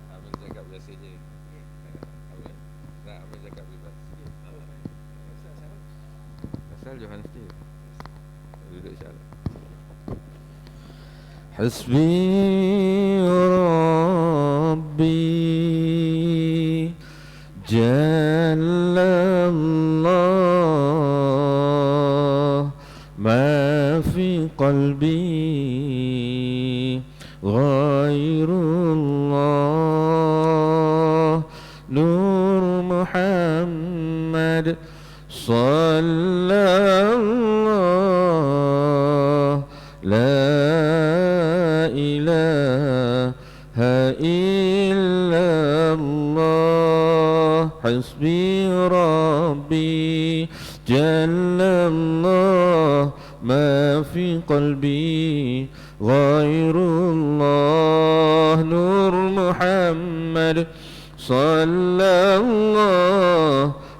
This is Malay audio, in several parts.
Abang cakap biasa je. Abang tak, abang cakap bebas. Asal Johan Steve. Duduk salah. Hasbi Rabbi Jallallah ma fi qalbi ghairullah Nur Muhammad sallallahu la ilaha illallah hasbi rabbi jallallah ma fi qalbi ghairullah nur Muhammad sallallahu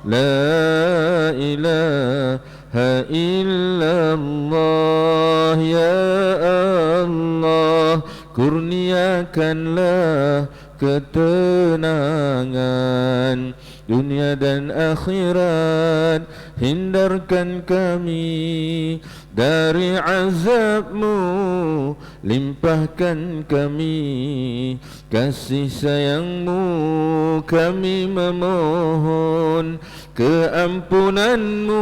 la ilaha illallah ya Allah kurniakanlah ketenangan dunia dan akhirat, hindarkan kami dari azabmu, limpahkan kami kasih sayangmu, kami memohon keampunanmu,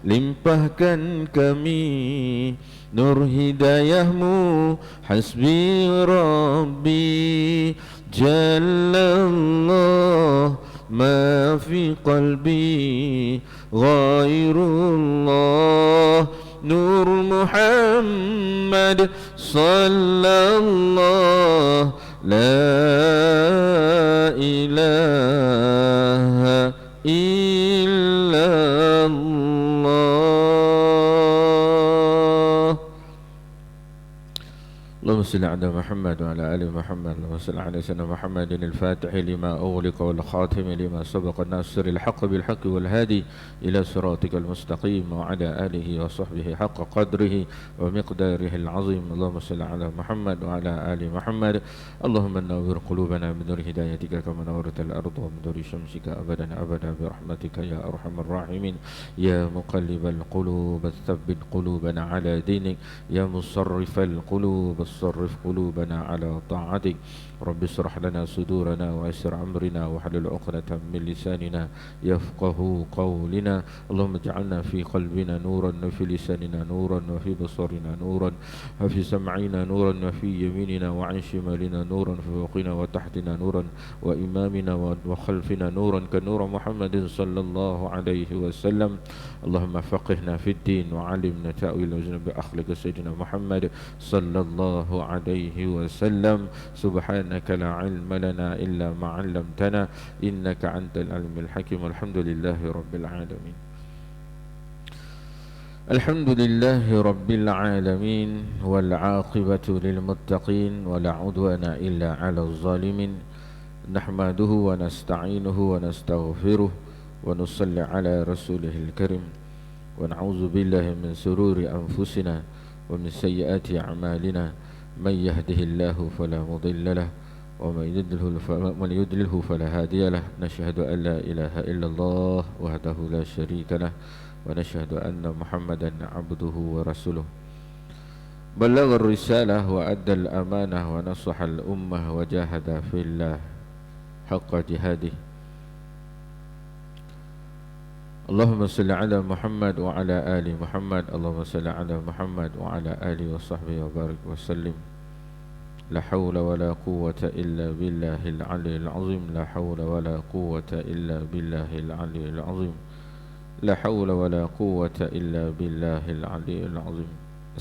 limpahkan kami nur hidayahmu. Hasbi Rabbi Jallallah ma fi qalbi ghairullah Nur Muhammad sallallahu la ilaha illallah. اللهم صل على محمد وعلى آل محمد. اللهم صل على سيدنا محمد الفاتح لما أغلق والخاتم لما سبق الناصر الحق بالحق والهادي إلى صراطك المستقيم وعلى آله وصحبه حق قدره ومقداره العظيم. اللهم صل على محمد وعلى آل محمد. اللهم نور قلوبنا بنور هدايتك كما نورت الأرض وبنور شمسك أبدا أبدا برحمتك يا أرحم الراحمين. يا مقلب القلوب ثبت قلوبنا على دينك. يا مصرف القلوب صرف قلوبنا على طاعتك. رب اشرح لنا صدورنا ويسر أمرنا واحلل عقدة من لساننا يفقه قولنا. اللهم اجعلنا في قلبنا نورا وفي لساننا نورا وفي بصرنا نورا وفي سمعنا نورا وفي يميننا وعن شمالنا نورا وفي فوقنا وتحتنا نورا وإمامنا وخلفنا نورا كنور محمد صلى الله عليه وسلم. اللهم فقهنا في الدين وعلمنا تأويل وزن بأخلاق سيدنا محمد صلى الله عليه وسلم. سبحانك لا علم لنا إلا ما علمتنا إنك أنت العليم الحكيم. الحمد لله رب العالمين. الحمد لله رب العالمين والعاقبة للمتقين ولا عدوان إلا على الظالمين. نحمده ونستعينه ونستغفره ونصلي على رسوله الكريم ونعوذ بالله من شرور أنفسنا ومن سيئات أعمالنا. من يهده الله فلا مضل له ومن يضلله فلا هادي له. نشهد أن لا إله إلا الله وحده لا شريك له ونشهد أن محمدا عبده ورسوله. بلغ الرسالة وأدى الأمانة ونصح الأمة وجاهد في الله حق جهاده. اللهم صل على محمد وعلى آل محمد. اللهم صل على محمد وعلى آله وصحبه وبارك وسلم. لا حول ولا قوة إلا بالله العلي العظيم. لا حول ولا قوة إلا بالله العلي العظيم. لا حول ولا قوة إلا بالله العلي العظيم.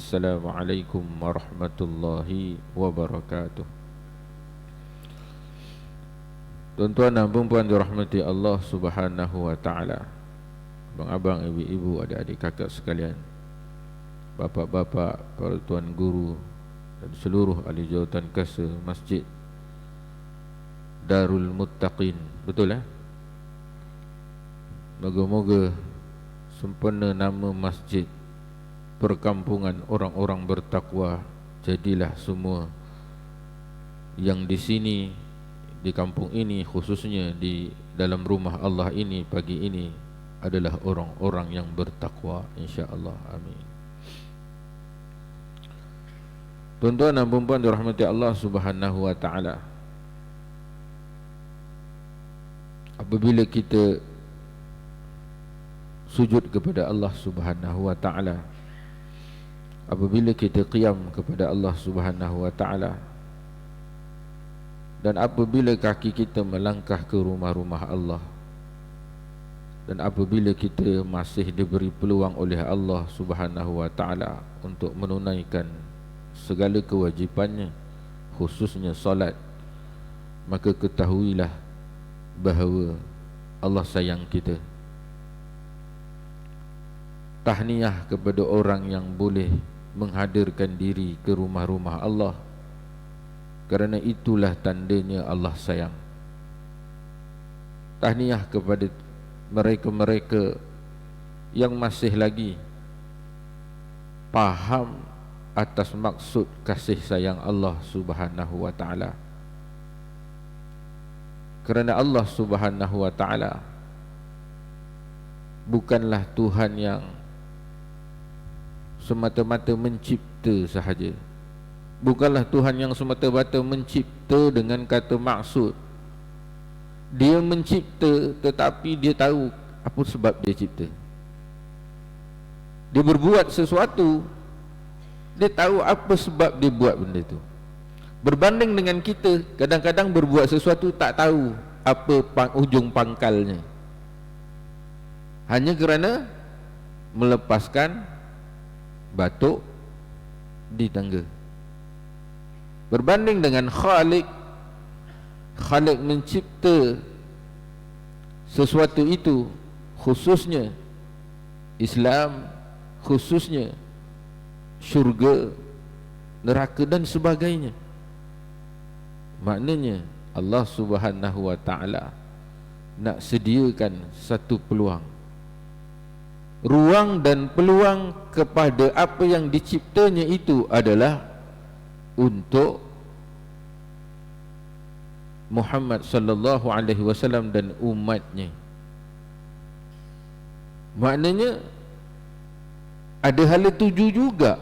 السلام عليكم ورحمة الله وبركاته. Tuan-tuan dan puan-puan dirahmati Allah Subhanahu wa taala. Abang-abang, ibu-ibu, adik-adik kakak sekalian, bapa-bapa, para tuan guru dan seluruh ahli jawatan kuasa Masjid Darul Muttaqin. Betul Moga-moga sempena nama masjid perkampungan orang-orang bertakwa. Jadilah semua yang di sini, di kampung ini, khususnya di dalam rumah Allah ini pagi ini adalah orang-orang yang bertakwa, insya-Allah. Amin. Tuan-tuan dan puan-puan dirahmati Allah Subhanahu wa taala, apabila kita sujud kepada Allah Subhanahu wa taala, apabila kita qiyam kepada Allah Subhanahu wa taala, dan apabila kaki kita melangkah ke rumah-rumah Allah, dan apabila kita masih diberi peluang oleh Allah Subhanahu wa taala untuk menunaikan segala kewajipannya, khususnya solat, maka ketahuilah bahawa Allah sayang kita. Tahniah kepada orang yang boleh menghadirkan diri ke rumah-rumah Allah, kerana itulah tandanya Allah sayang. Tahniah kepada mereka-mereka yang masih lagi faham atas maksud kasih sayang Allah Subhanahu wa taala. Kerana Allah Subhanahu wa taala bukanlah Tuhan yang semata-mata mencipta sahaja. Bukanlah Tuhan yang semata-mata mencipta dengan kata maksud. Dia mencipta tetapi dia tahu apa sebab dia cipta. Dia berbuat sesuatu, dia tahu apa sebab dia buat benda itu. Berbanding dengan kita, kadang-kadang berbuat sesuatu tak tahu apa ujung pangkalnya, hanya kerana melepaskan batuk di tangga. Berbanding dengan Khalik, Khalik mencipta sesuatu itu, khususnya Islam, khususnya syurga, neraka dan sebagainya. Maknanya Allah Subhanahu wa taala nak sediakan satu peluang, ruang dan peluang kepada apa yang diciptanya itu adalah untuk Muhammad sallallahu alaihi wasallam dan umatnya. Maknanya ada hala tuju juga,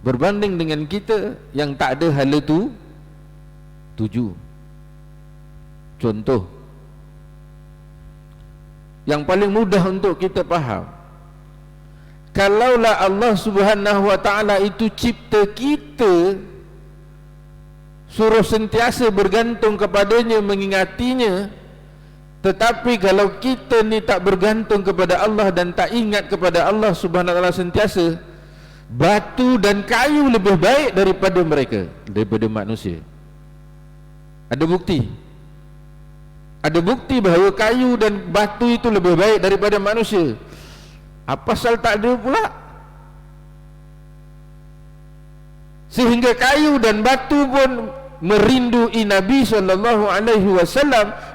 berbanding dengan kita yang tak ada hala tuju. Contoh yang paling mudah untuk kita faham, kalaulah Allah Subhanahu wa taala itu cipta kita suruh sentiasa bergantung kepadanya, mengingatinya, tetapi kalau kita ni tak bergantung kepada Allah dan tak ingat kepada Allah Subhanahu wa taala sentiasa, batu dan kayu lebih baik daripada mereka, daripada manusia. Ada bukti. Ada bukti bahawa kayu dan batu itu lebih baik daripada manusia. Apa pasal tak ada pula? Sehingga kayu dan batu pun merindui Nabi SAW,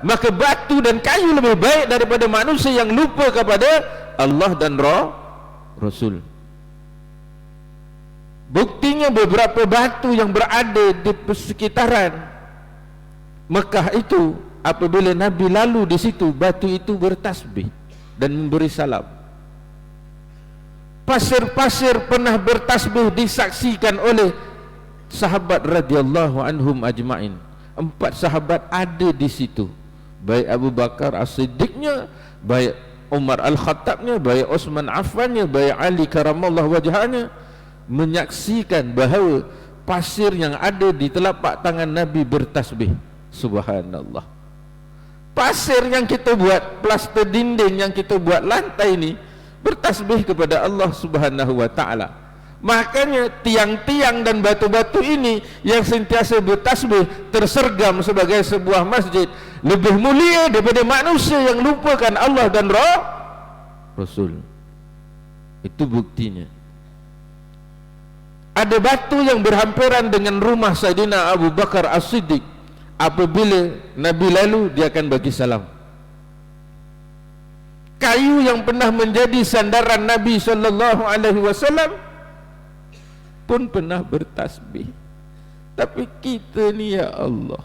maka batu dan kayu lebih baik daripada manusia yang lupa kepada Allah dan Rasul. Buktinya beberapa batu yang berada di sekitaran Mekah itu, apabila Nabi lalu di situ, batu itu bertasbih dan memberi salam. Pasir-pasir pernah bertasbih disaksikan oleh sahabat radhiyallahu anhum ajma'in. 4 sahabat ada di situ, baik Abu Bakar As-Siddiqnya, baik Umar Al-Khattabnya, baik Utsman Affannya, baik Ali karamallahu wajhanya, menyaksikan bahawa pasir yang ada di telapak tangan Nabi bertasbih. Subhanallah. Pasir yang kita buat, plaster dinding yang kita buat lantai ini bertasbih kepada Allah Subhanahu wa taala. Makanya tiang-tiang dan batu-batu ini yang sentiasa bertasbih tersergam sebagai sebuah masjid lebih mulia daripada manusia yang lupakan Allah dan Rasul. Itu buktinya. Ada batu yang berhampiran dengan rumah Sayyidina Abu Bakar As-Siddiq. Apabila Nabi lalu, dia akan bagi salam. kayu yang pernah menjadi sandaran Nabi sallallahu alaihi wasallam pun pernah bertasbih. Tapi kita ni ya Allah,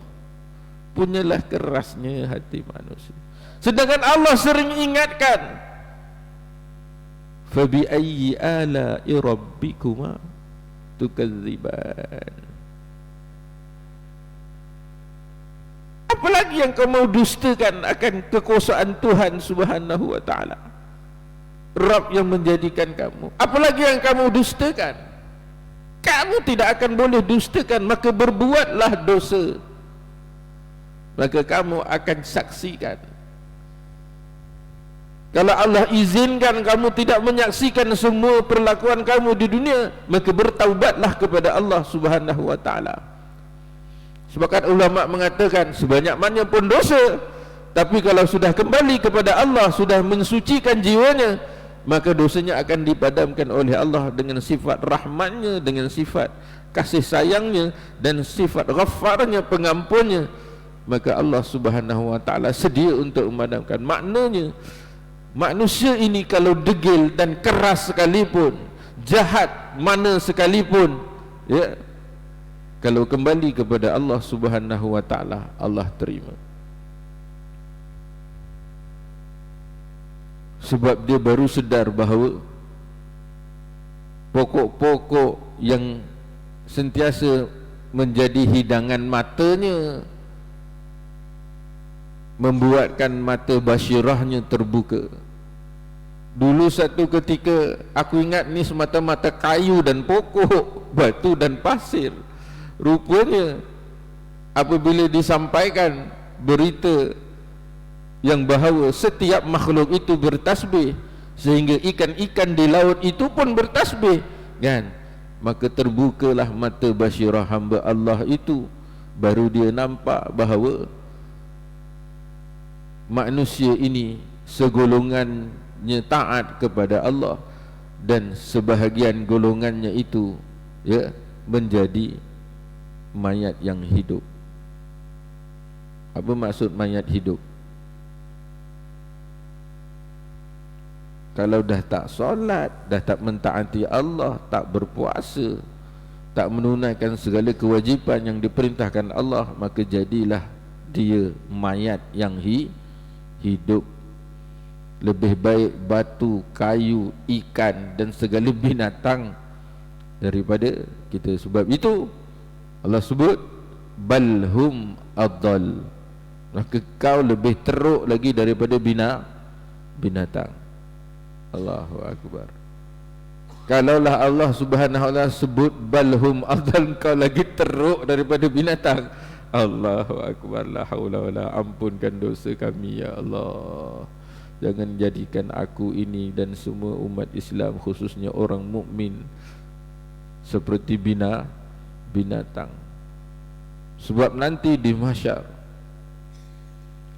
punyalah kerasnya hati manusia. Sedangkan Allah sering ingatkan, fa bi ayyi ala'i rabbikuma tukadziban. Apalagi yang kamu dustakan akan kekuasaan Tuhan Subhanahu wa taala, Rabb yang menjadikan kamu. Apalagi yang kamu dustakan? Kamu tidak akan boleh dustakan, maka berbuatlah dosa, maka kamu akan saksikan. Kalau Allah izinkan kamu tidak menyaksikan semua perlakuan kamu di dunia, maka bertaubatlah kepada Allah Subhanahu wa taala. Sebagian ulama mengatakan sebanyak mana pun dosa, tapi kalau sudah kembali kepada Allah, sudah mensucikan jiwanya, maka dosanya akan dipadamkan oleh Allah dengan sifat rahmatnya, dengan sifat kasih sayangnya, dan sifat ghafarnya, pengampunnya. Maka Allah Subhanahu wa taala sedia untuk memadamkan. Maknanya manusia ini kalau degil dan keras sekalipun, jahat mana sekalipun, ya, kalau kembali kepada Allah Subhanahu wa taala, Allah terima. Sebab dia baru sedar bahawa pokok-pokok yang sentiasa menjadi hidangan matanya membuatkan mata basyirahnya terbuka. Dulu satu ketika aku ingat ni semata-mata kayu dan pokok, batu dan pasir. Rupanya apabila disampaikan berita yang bahawa setiap makhluk itu bertasbih, sehingga ikan-ikan di laut itu pun bertasbih, kan? Maka terbukalah mata basyirah hamba Allah itu. Baru dia nampak bahawa manusia ini segolongannya taat kepada Allah, dan sebahagian golongannya itu, ya, menjadi mayat yang hidup. Apa maksud mayat hidup? Kalau dah tak solat, dah tak mentaati Allah, tak berpuasa, tak menunaikan segala kewajipan yang diperintahkan Allah, maka jadilah dia mayat yang hidup. Lebih baik batu, kayu, ikan dan segala binatang daripada kita. Sebab itu Allah sebut balhum adall, maka kau lebih teruk lagi daripada binatang. Allahu akbar. Kalaulah Allah Subhanahu wa taala sebut balhum adall, kau lagi teruk daripada binatang, Allahu akbar. La haula wala, ampunkan dosa kami ya Allah. Jangan jadikan aku ini dan semua umat Islam, khususnya orang mukmin, seperti binatang. Sebab nanti di mahsyar,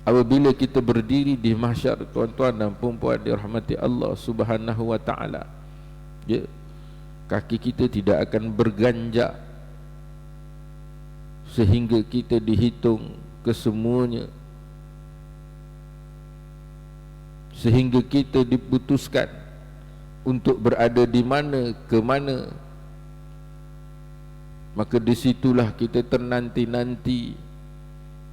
apabila kita berdiri di mahsyar, tuan-tuan dan puan-puan dirahmati Allah Subhanahu wa taala, ya, kaki kita tidak akan berganjak sehingga kita dihitung kesemuanya, sehingga kita diputuskan untuk berada di mana ke mana. Maka disitulah kita ternanti-nanti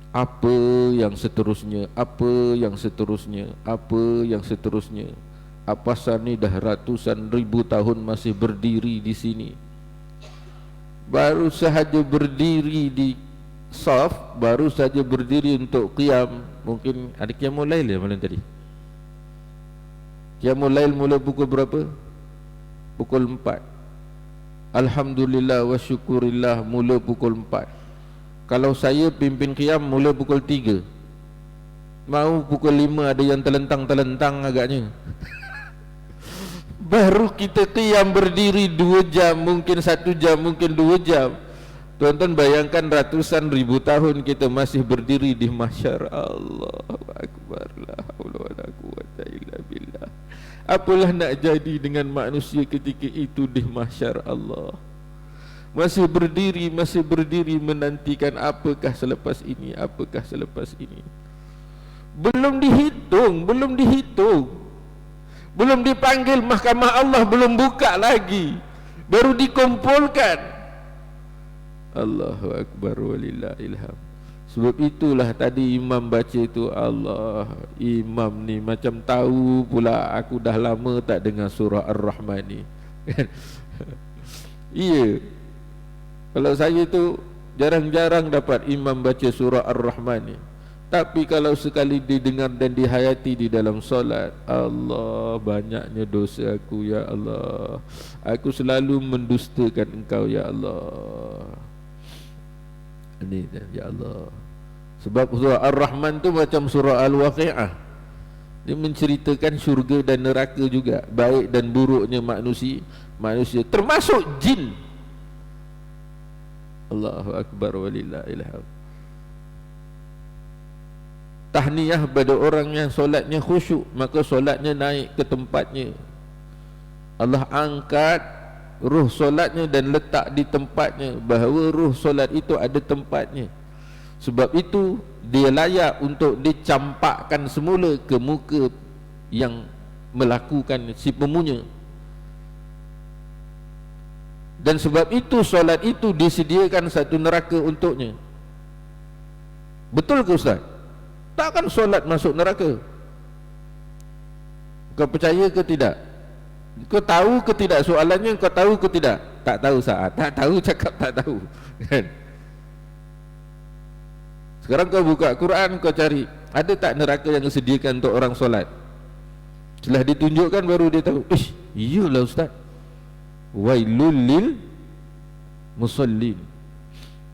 apa yang seterusnya, apa yang seterusnya, apa yang seterusnya. Apa ni dah ratusan ribu tahun masih berdiri di sini. Baru sahaja berdiri di saf, baru saja berdiri untuk qiyam. Mungkin ada qiyamul lail ya malam tadi. Qiyamul lail mula pukul berapa? Pukul 4. Alhamdulillah wa syukurillah mula pukul 4. Kalau saya pimpin qiyam mula pukul 3. Mau pukul 5 ada yang telentang-telentang agaknya. Baru kita qiyam berdiri 2 jam, mungkin 1 jam, mungkin 2 jam. Tuan-tuan bayangkan ratusan ribu tahun kita masih berdiri di mahsyar. Allahu akbar, la haula wala quwwata illa billah. Apalah nak jadi dengan manusia ketika itu di mahsyar Allah? Masih berdiri menantikan apakah selepas ini, apakah selepas ini. Belum dihitung. belum dipanggil mahkamah Allah, belum buka lagi, baru dikumpulkan. Allahu Akbar walillahil hamd. Sebab itulah tadi imam baca itu, Allah, imam ni macam tahu pula aku dah lama tak dengar surah Ar-Rahman ni. Iya. Kalau saya tu jarang-jarang dapat imam baca surah Ar-Rahman ni. Tapi kalau sekali didengar dan dihayati di dalam solat, Allah, banyaknya dosa aku ya Allah. Aku selalu mendustakan Engkau ya Allah. Ini ya Allah. Sebab surah Ar-Rahman tu macam surah Al-Waqi'ah. Dia menceritakan syurga dan neraka juga, baik dan buruknya manusia termasuk jin. Allahu Akbar walillahil hamd. Tahniyah pada orang yang solatnya khusyuk, maka solatnya naik ke tempatnya. Allah angkat ruh solatnya dan letak di tempatnya, bahawa ruh solat itu ada tempatnya. Sebab itu dia layak untuk dicampakkan semula ke muka yang melakukan si pemunya. Dan sebab itu solat itu disediakan satu neraka untuknya. Betul ke Ustaz? Takkan solat masuk neraka? Kau percaya ke tidak? Kau tahu ke tidak soalannya? Kau tahu ke tidak? Tak tahu Ustaz. Tak tahu, cakap tak tahu. Kan? Sekarang kau buka Quran, kau cari ada tak neraka yang disediakan untuk orang solat. Setelah ditunjukkan baru dia tahu, iyalah Ustaz, wailul lil musallin.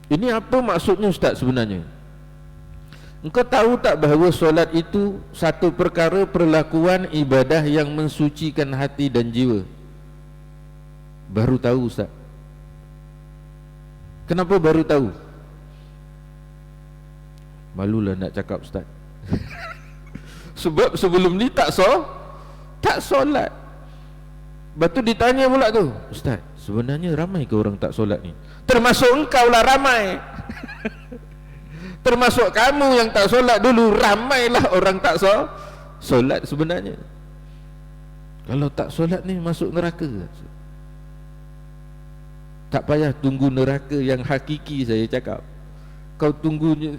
Ini apa maksudnya Ustaz sebenarnya? Engkau tahu tak bahawa solat itu satu perkara perlakuan ibadah yang mensucikan hati dan jiwa? Baru tahu Ustaz. Kenapa baru tahu? Malulah nak cakap Ustaz. Sebab sebelum ni tak solat. Lepas tu ditanya pula tu, Ustaz, sebenarnya ramai ke orang tak solat ni? Termasuk engkau lah ramai. Termasuk kamu yang tak solat dulu, ramailah orang tak solat sebenarnya. Kalau tak solat ni masuk neraka. Tak payah tunggu neraka yang hakiki, saya cakap. Kau tunggu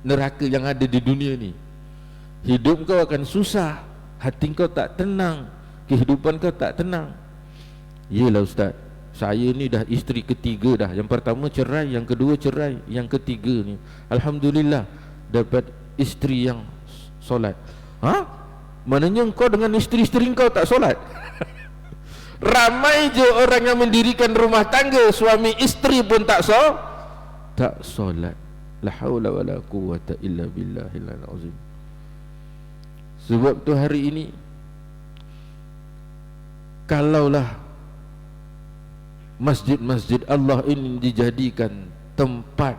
neraka yang ada di dunia ni, hidup kau akan susah, hati kau tak tenang, kehidupan kau tak tenang. Yelah Ustaz, saya ni dah isteri ketiga dah. Yang pertama cerai, yang kedua cerai, yang ketiga ni alhamdulillah dapat isteri yang solat. Maknanya kau dengan isteri-isteri kau tak solat? Ramai je orang yang mendirikan rumah tangga, suami isteri pun tak solat. La haula wala quwwata illa billahil azim. Sebab tu hari ini, kalaulah masjid-masjid Allah ini dijadikan tempat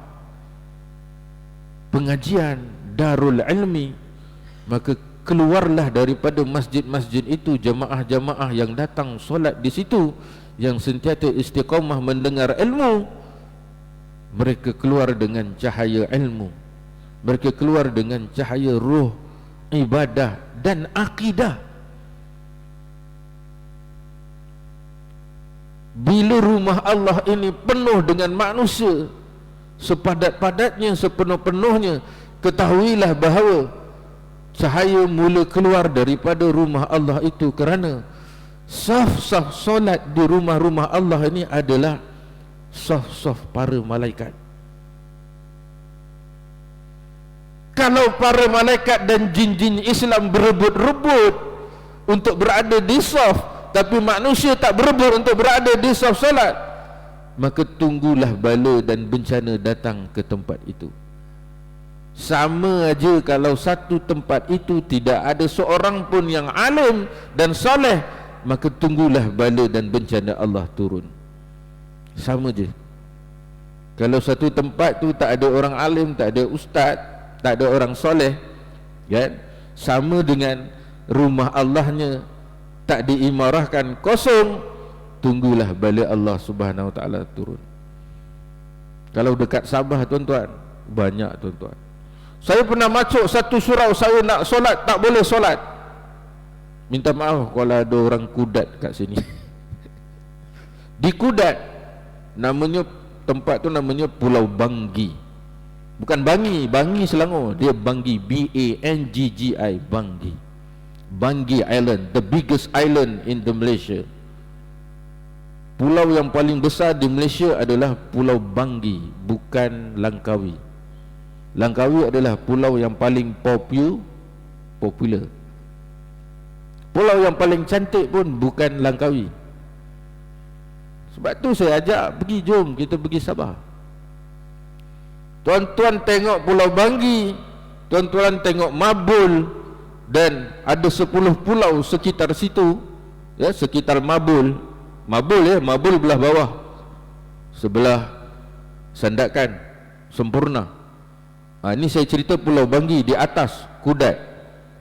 pengajian, darul ilmi, maka keluarlah daripada masjid-masjid itu jamaah-jamaah yang datang solat di situ, yang sentiasa istiqamah mendengar ilmu. Mereka keluar dengan cahaya ilmu, mereka keluar dengan cahaya ruh, ibadah dan akidah. Bila rumah Allah ini penuh dengan manusia, sepadat-padatnya, sepenuh-penuhnya, ketahuilah bahawa cahaya mula keluar daripada rumah Allah itu, kerana saf-saf solat di rumah-rumah Allah ini adalah saf-saf para malaikat. Kalau para malaikat dan jin-jin Islam berebut-rebut untuk berada di saf, tapi manusia tak berebut untuk berada di saf solat, maka tunggulah bala dan bencana datang ke tempat itu. Sama aja kalau satu tempat itu tidak ada seorang pun yang alim dan soleh, maka tunggulah bala dan bencana Allah turun. Sama je. Kalau satu tempat tu tak ada orang alim, tak ada ustaz, tak ada orang soleh, kan? Sama dengan rumah Allahnya tak diimarahkan, kosong, tunggulah bala Allah Subhanahu Wa Taala turun. Kalau dekat Sabah tuan-tuan, banyak tuan-tuan. Saya pernah masuk satu surau, saya nak solat tak boleh solat. Minta maaf kalau ada orang Kudat kat sini. Di Kudat, namanya tempat tu namanya Pulau Banggi. Bukan Bangi, Bangi Selangor. Dia Banggi, B-A-N-G-G-I, Banggi. Banggi Island, the biggest island in the Malaysia. Pulau yang paling besar di Malaysia adalah Pulau Banggi, bukan Langkawi. Langkawi adalah pulau yang paling popular. Pulau yang paling cantik pun bukan Langkawi. Sebab tu saya ajak pergi, jom kita pergi Sabah. Tuan-tuan tengok Pulau Banggi, tuan-tuan tengok Mabul, dan ada 10 pulau sekitar situ, ya, sekitar Mabul. Mabul belah bawah, sebelah Sandakan, Sempurna. Ini saya cerita Pulau Banggi di atas Kudat.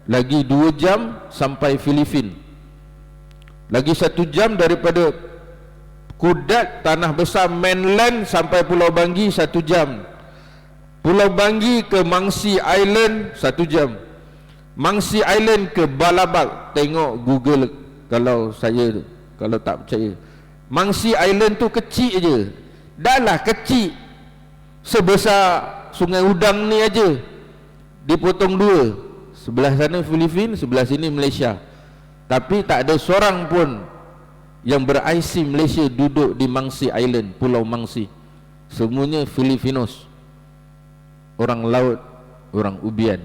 Lagi 2 jam sampai Filipin. Lagi 1 jam daripada Kudat, tanah besar mainland, sampai Pulau Banggi 1 jam. Pulau Banggi ke Mangsi Island 1 jam. Mangsi Island ke Balabak. Tengok Google kalau tak percaya. Mangsi Island tu kecil je. Dah lah kecil, sebesar Sungai Udang ni aja. Dipotong 2. Sebelah sana Filipin, sebelah sini Malaysia. Tapi tak ada seorang pun yang ber-IC Malaysia duduk di Mangsi Island, Pulau Mangsi. Semuanya Filipinos, orang laut, orang ubian.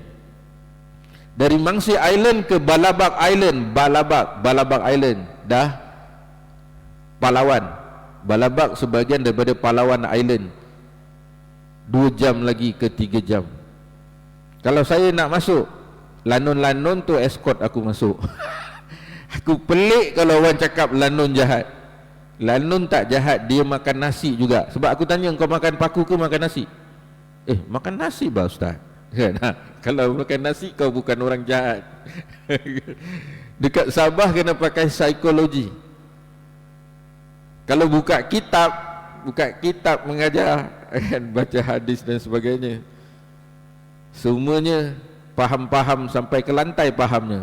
Dari Mangsi Island ke Balabak Island, Balabak Island dah Palawan. Balabak sebahagian daripada Palawan Island. 2 jam lagi ke 3 jam. Kalau saya nak masuk, lanon-lanon tu escort aku masuk. Aku pelik kalau orang cakap lanon jahat. Lanon tak jahat, dia makan nasi juga. Sebab aku tanya, kau makan paku ke makan nasi? Makan nasi bah Ustaz. Kan? Kalau makan nasi kau bukan orang jahat. Dekat Sabah kena pakai psikologi. Kalau buka kitab mengajar, kan, baca hadis dan sebagainya, semuanya faham sampai ke lantai fahamnya.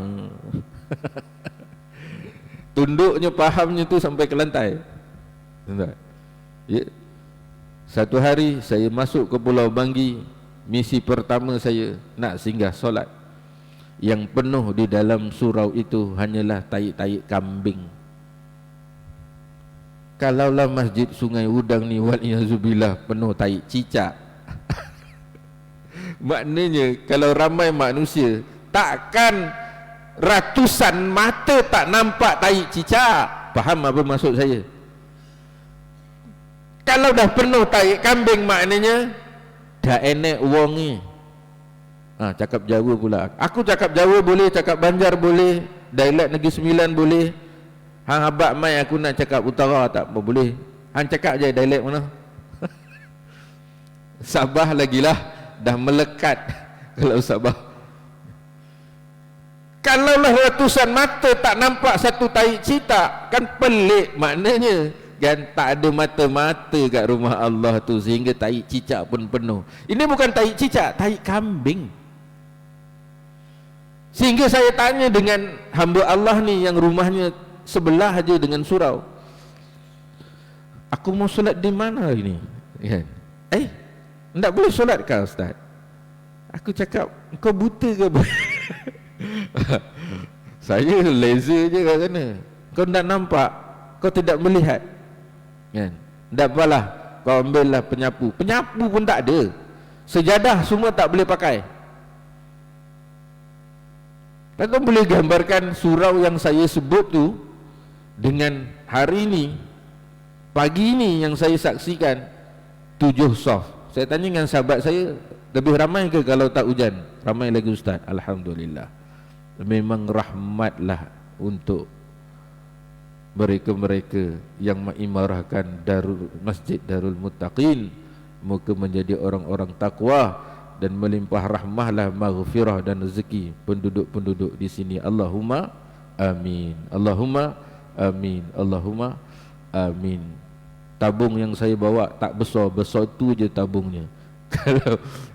Tunduknya fahamnya tu sampai ke lantai. Ya. Satu hari saya masuk ke Pulau Banggi. Misi pertama saya nak singgah solat. Yang penuh di dalam surau itu hanyalah taik-taik kambing. Kalaulah Masjid Sungai Udang ni waliyazubillah penuh taik cicak. Maknanya kalau ramai manusia, takkan ratusan mata tak nampak taik cicak. Faham apa maksud saya? Kalau dah penuh taik kambing, maknanya dah enek wong ni. Cakap Jawa pula. Aku cakap Jawa boleh, cakap Banjar boleh, dialek Negeri Sembilan boleh. Hang habaq mai aku nak cakap utara tak apa boleh. Hang cakap je dialek mana? Sabah lagilah dah melekat. Kalau Sabah, kalaulah ratusan mata tak nampak satu taik cita, kan pelik maknanya. Kan tak ada mata-mata kat rumah Allah tu, sehingga taik cicak pun penuh. Ini bukan taik cicak, taik kambing. Sehingga saya tanya dengan hamba Allah ni yang rumahnya sebelah aja dengan surau, aku mau solat di mana ini? Kan? Tak boleh solat kah Ustaz? Aku cakap, kau buta ke apa? Saya laser je kat sana. Kau tak nampak, kau tidak melihat, kan? Tak apalah, kau ambillah penyapu. Penyapu pun tak ada. Sejadah semua tak boleh pakai. Tak tahu boleh gambarkan surau yang saya sebut tu dengan hari ini, pagi ini yang saya saksikan 7 soft. Saya tanya dengan sahabat saya, lebih ramai ke kalau tak hujan? Ramai lagi Ustaz. Alhamdulillah. Memang rahmatlah untuk mereka-mereka yang mengimarahkan Masjid Darul Muttaqin. Moga menjadi orang-orang takwa dan melimpah rahmahlah, maghfirah dan rezeki penduduk-penduduk di sini. Allahumma amin. Allahumma amin. Allahumma amin. Tabung yang saya bawa tak besar tu je tabungnya.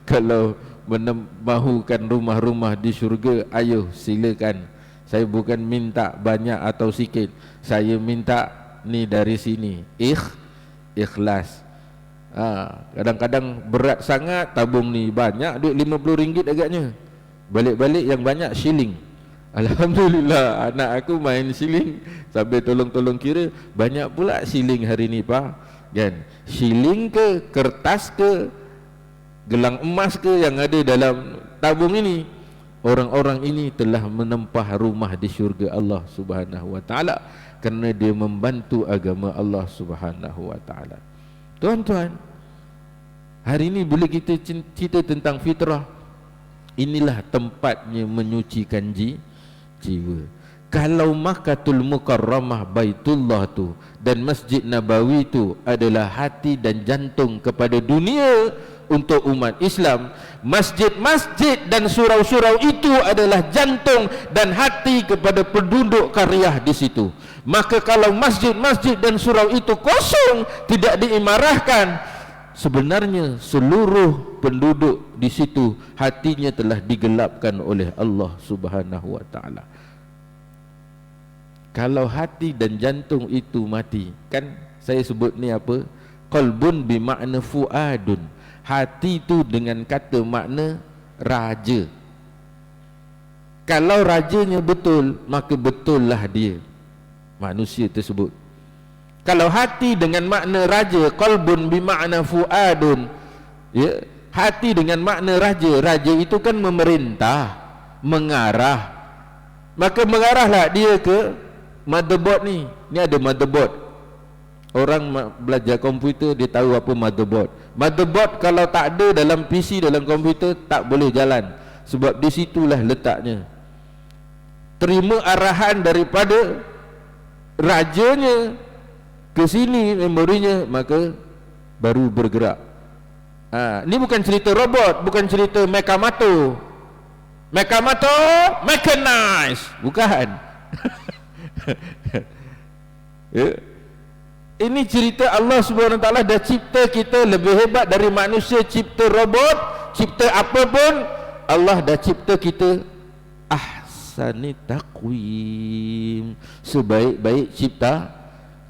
Kalau mahukan rumah-rumah di syurga, ayo silakan. Saya bukan minta banyak atau sikit, saya minta ni dari sini, ikhlas. Kadang-kadang berat sangat, tabung ni banyak, duit RM50 agaknya, balik-balik yang banyak shilling. Alhamdulillah, anak aku main shilling sampai tolong-tolong kira, banyak pula shilling hari ni pak, kan? Shilling ke, kertas ke, gelang emas ke yang ada dalam tabung ini. Orang-orang ini telah menempah rumah di syurga Allah Subhanahu wa taala kerana dia membantu agama Allah Subhanahu wa taala. Tuan-tuan, hari ini bila kita cerita tentang fitrah, inilah tempatnya menyucikan jiwa. Kalau Makkahul Mukarramah, Baitullah tu, dan Masjid Nabawi tu adalah hati dan jantung kepada dunia untuk umat Islam, masjid-masjid dan surau-surau itu adalah jantung dan hati kepada penduduk qaryah di situ. Maka kalau masjid-masjid dan surau itu kosong, tidak diimarahkan, sebenarnya seluruh penduduk di situ hatinya telah digelapkan oleh Allah Subhanahu wa taala. Kalau hati dan jantung itu mati, kan saya sebut ni apa? Qalbun bimakna fuadun. Hati itu dengan kata makna raja. Kalau rajanya betul, maka betullah dia, manusia tersebut. Kalau hati dengan makna raja, qalbun bimakna fuadun, ya, hati dengan makna raja. Raja itu kan memerintah, mengarah. Maka mengarahlah dia ke motherboard ni. Ni ada motherboard. Orang belajar komputer, dia tahu apa motherboard. Motherboard kalau tak ada dalam PC, dalam komputer, tak boleh jalan. Sebab di situlah letaknya. Terima arahan daripada rajanya ke sini memorinya, maka baru bergerak. Ini bukan cerita robot, bukan cerita Mekamato. Mekamato mechanized, bukan. Ya. Ini cerita Allah Subhanahu Wa Taala dah cipta kita lebih hebat dari manusia cipta robot, cipta apapun. Allah dah cipta kita ahsani taqwim, sebaik-baik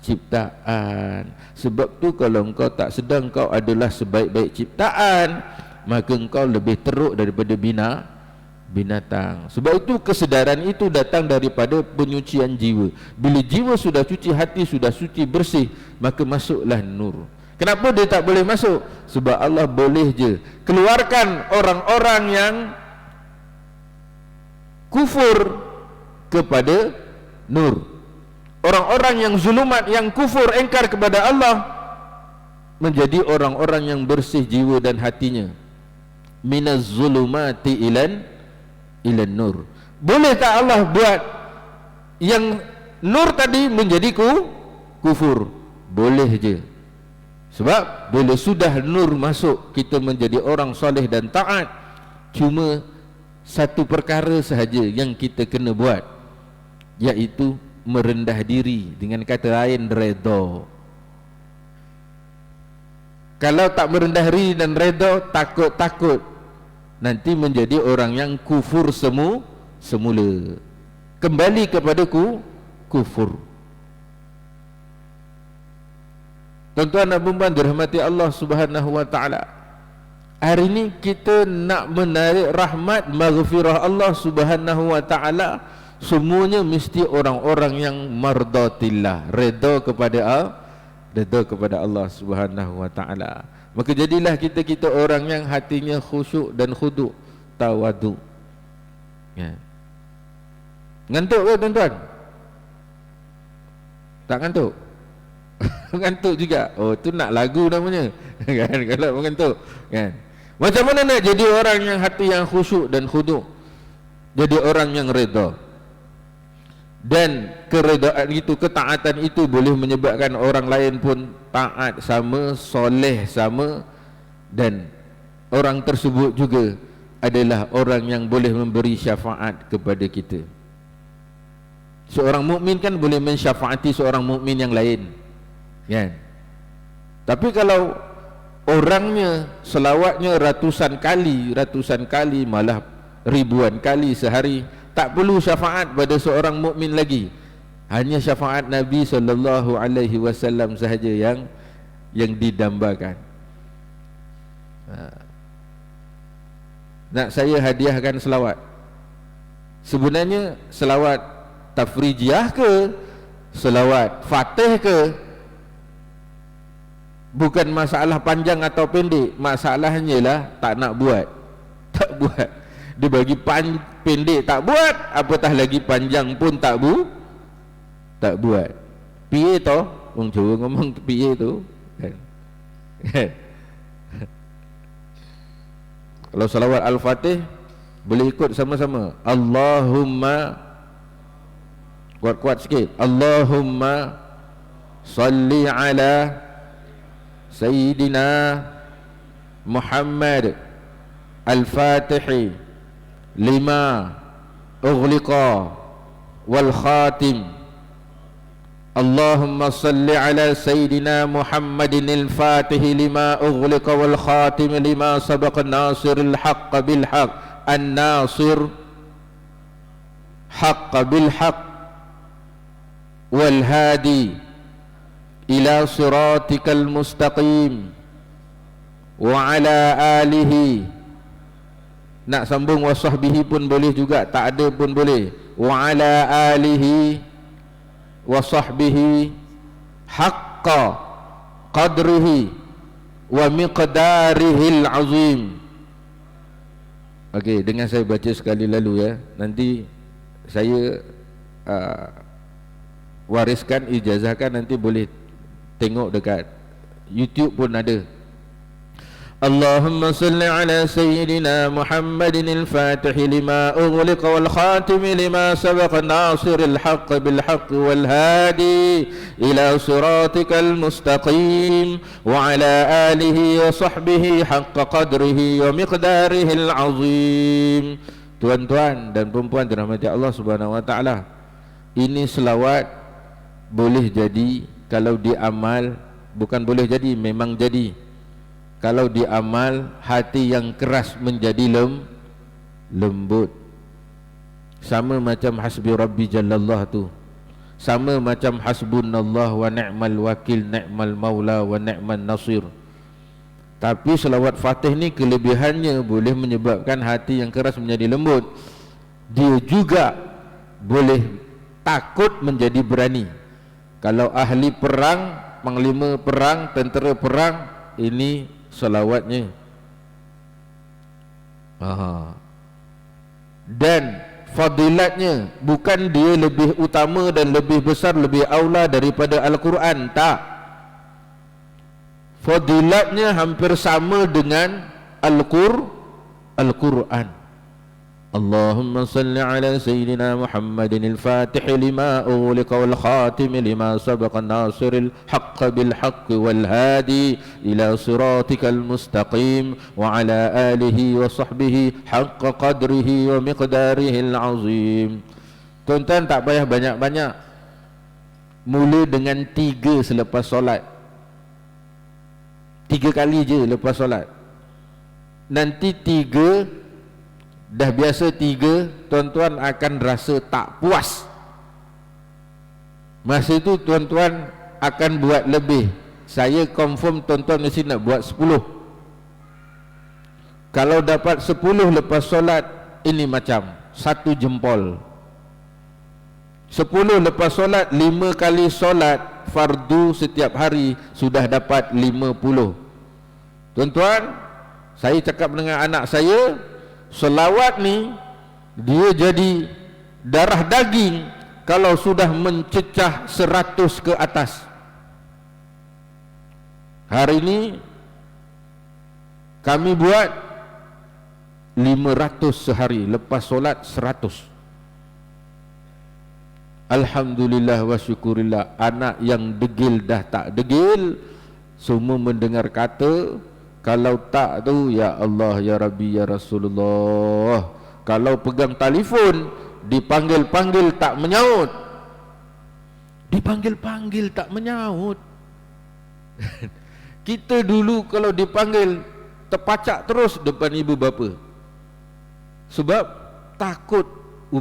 ciptaan. Sebab tu kalau engkau tak sedang kau adalah sebaik-baik ciptaan, maka engkau lebih teruk daripada binatang. Sebab itu kesedaran itu datang daripada penyucian jiwa. Bila jiwa sudah cuci, hati sudah suci, bersih, maka masuklah nur. Kenapa dia tak boleh masuk? Sebab Allah boleh je keluarkan orang-orang yang kufur kepada nur. Orang-orang yang zulumat, yang kufur, engkar kepada Allah, menjadi orang-orang yang bersih jiwa dan hatinya. Minaz zulumati ilan nur. Boleh tak Allah buat yang nur tadi menjadi kufur? Boleh je. Sebab bila sudah nur masuk, kita menjadi orang soleh dan taat. Cuma satu perkara sahaja yang kita kena buat, iaitu merendah diri. Dengan kata lain, redha. Kalau tak merendah diri dan redha, takut-takut, nanti menjadi orang yang kufur semula, kembali kepada kufur. Tuan-tuan dan puan dirahmati Allah Subhanahu wa taala, hari ini kita nak menarik rahmat maghfirah Allah Subhanahu wa taala, semuanya mesti orang-orang yang mardatillah, redha kepada Allah Subhanahu wa taala. Maka jadilah kita orang yang hatinya khusyuk dan khuduk, tawadu. Ya. Ngantuk ke tuan-tuan? Tak ngantuk? Ngantuk juga. Oh, tu nak lagu namanya. Kan, kalau mengantuk, kan. Macam mana nak jadi orang yang hati yang khusyuk dan khuduk? Jadi orang yang redha. Dan keredaan itu, ketaatan itu boleh menyebabkan orang lain pun taat sama, soleh sama, dan orang tersebut juga adalah orang yang boleh memberi syafaat kepada kita. Seorang mukmin kan boleh mensyafaati seorang mukmin yang lain, kan? Tapi kalau orangnya selawatnya ratusan kali, malah ribuan kali sehari, Tak perlu syafaat pada seorang mukmin lagi. Hanya syafaat Nabi SAW sahaja yang didambakan. Nak saya hadiahkan selawat. Sebenarnya selawat tafrijiyah ke, selawat fatih ke, bukan masalah panjang atau pendek. Masalahnya lah tak nak buat. Tak buat. Dia bagi pendek tak buat, apatah lagi panjang pun tak buat. PA tu, orang Jawa ngomong PA tu kan. Kalau salawat Al-Fatih boleh ikut sama-sama. Allahumma, kuat-kuat sikit. Allahumma salli ala Sayyidina Muhammad Al-Fatih lima ughliqa wal khatim. Allahumma salli ala Sayyidina Muhammadin al-Fatih lima ughliqa wal khatim lima sabaqa nasiril haqq bil haqq an-nasir haqq bil haqq wal hadi ila siratikal mustaqim wa ala alihi. Nak sambung wa sahbihi pun boleh juga, tak ada pun boleh. Wa ala alihi wa sahbihi haqqa qadrihi wa miqdarihil azim. Okey, dengan saya baca sekali lalu ya. Nanti saya wariskan, ijazahkan, nanti boleh tengok dekat YouTube pun ada. Allahumma salli ala Sayyidina Muhammadin al-Fatih lima ughliqa wal khatim lima sabaqa nasiril haqq bil haqq wal hadi ila siratikal mustaqim wa ala alihi wa sahbihi haqqa qadrihi wa miqdarihil azim. Tuan-tuan dan perempuan dirahmati Allah Subhanahu wa taala, ini selawat boleh jadi kalau diamal, bukan boleh jadi, memang jadi. Kalau diamal, hati yang keras menjadi lembut. Sama macam hasbi rabbi jallallah tu. Sama macam hasbunallah wa ni'mal wakil, ni'mal maula wa ni'man nasir. Tapi selawat fatih ni kelebihannya boleh menyebabkan hati yang keras menjadi lembut. Dia juga boleh takut menjadi berani. Kalau ahli perang, panglima perang, tentera perang, ini selawatnya. Dan fadilatnya bukan dia lebih utama dan lebih besar, lebih aula daripada Al-Quran, tak. Fadilatnya hampir sama dengan Al-Quran. Allahumma salli ala Sayyidina Muhammadin al-Fatih lima ughliqa wal khatim lima sabaqa nasiril haqq bil haqq wal hadi ila siratikal mustaqim wa ala alihi wa sahbihi haqqa qadrihi wa miqdarihil azim. Tuan-tuan tak payah banyak-banyak. Mula dengan 3 selepas solat. 3 kali je lepas solat. Nanti 3, dah biasa 3, tuan-tuan akan rasa tak puas. Masa itu tuan-tuan akan buat lebih. Saya confirm tuan-tuan mesti nak buat 10. Kalau dapat 10 lepas solat, ini macam 1 jempol. 10 lepas solat, 5 kali solat fardu setiap hari, sudah dapat 50. Tuan-tuan, saya cakap dengan anak saya, selawat ni dia jadi darah daging kalau sudah mencecah 100 ke atas. Hari ini kami buat 500 sehari, lepas solat 100. Alhamdulillah wa syukurillah. Anak yang degil dah tak degil, semua mendengar kata. Kalau tak tu, ya Allah, ya Rabbi, ya Rasulullah. Kalau pegang telefon, dipanggil-panggil tak menyaut. Dipanggil-panggil tak menyaut. Kita dulu kalau dipanggil, terpacak terus depan ibu bapa. Sebab takut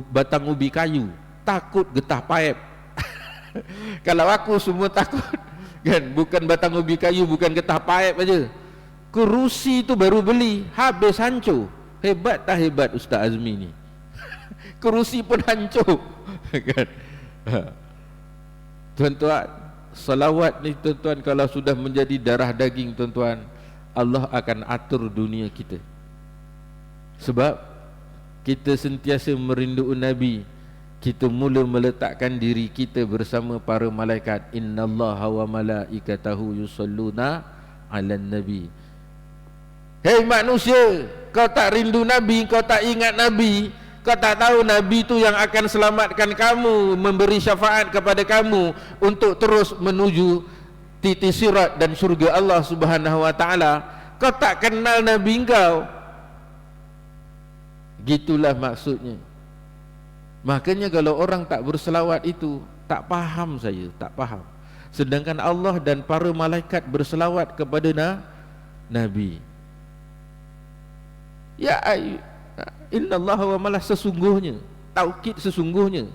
batang ubi kayu, takut getah paip. Kalau aku semua takut, kan? Bukan batang ubi kayu, bukan getah paip aja. Kerusi tu baru beli, habis hancur. Hebat tak hebat Ustaz Azmi ni? Kerusi pun hancur. Kan? Tuan-tuan, salawat ni tuan-tuan, kalau sudah menjadi darah daging tuan-tuan, Allah akan atur dunia kita. Sebab kita sentiasa merindu Nabi, kita mula meletakkan diri kita bersama para malaikat. Innallaha wa malaikatahu yusalluna 'alan nabi. Hei manusia, kau tak rindu Nabi, kau tak ingat Nabi, kau tak tahu Nabi itu yang akan selamatkan kamu, memberi syafaat kepada kamu untuk terus menuju titik sirat dan syurga Allah Subhanahu wa taala. Kau tak kenal Nabi engkau. Gitulah maksudnya. Makanya kalau orang tak berselawat itu, tak faham saya, tak faham. Sedangkan Allah dan para malaikat berselawat kepada Nabi. Ya innallaha wa malaikatahu, sesungguhnya, taukid sesungguhnya.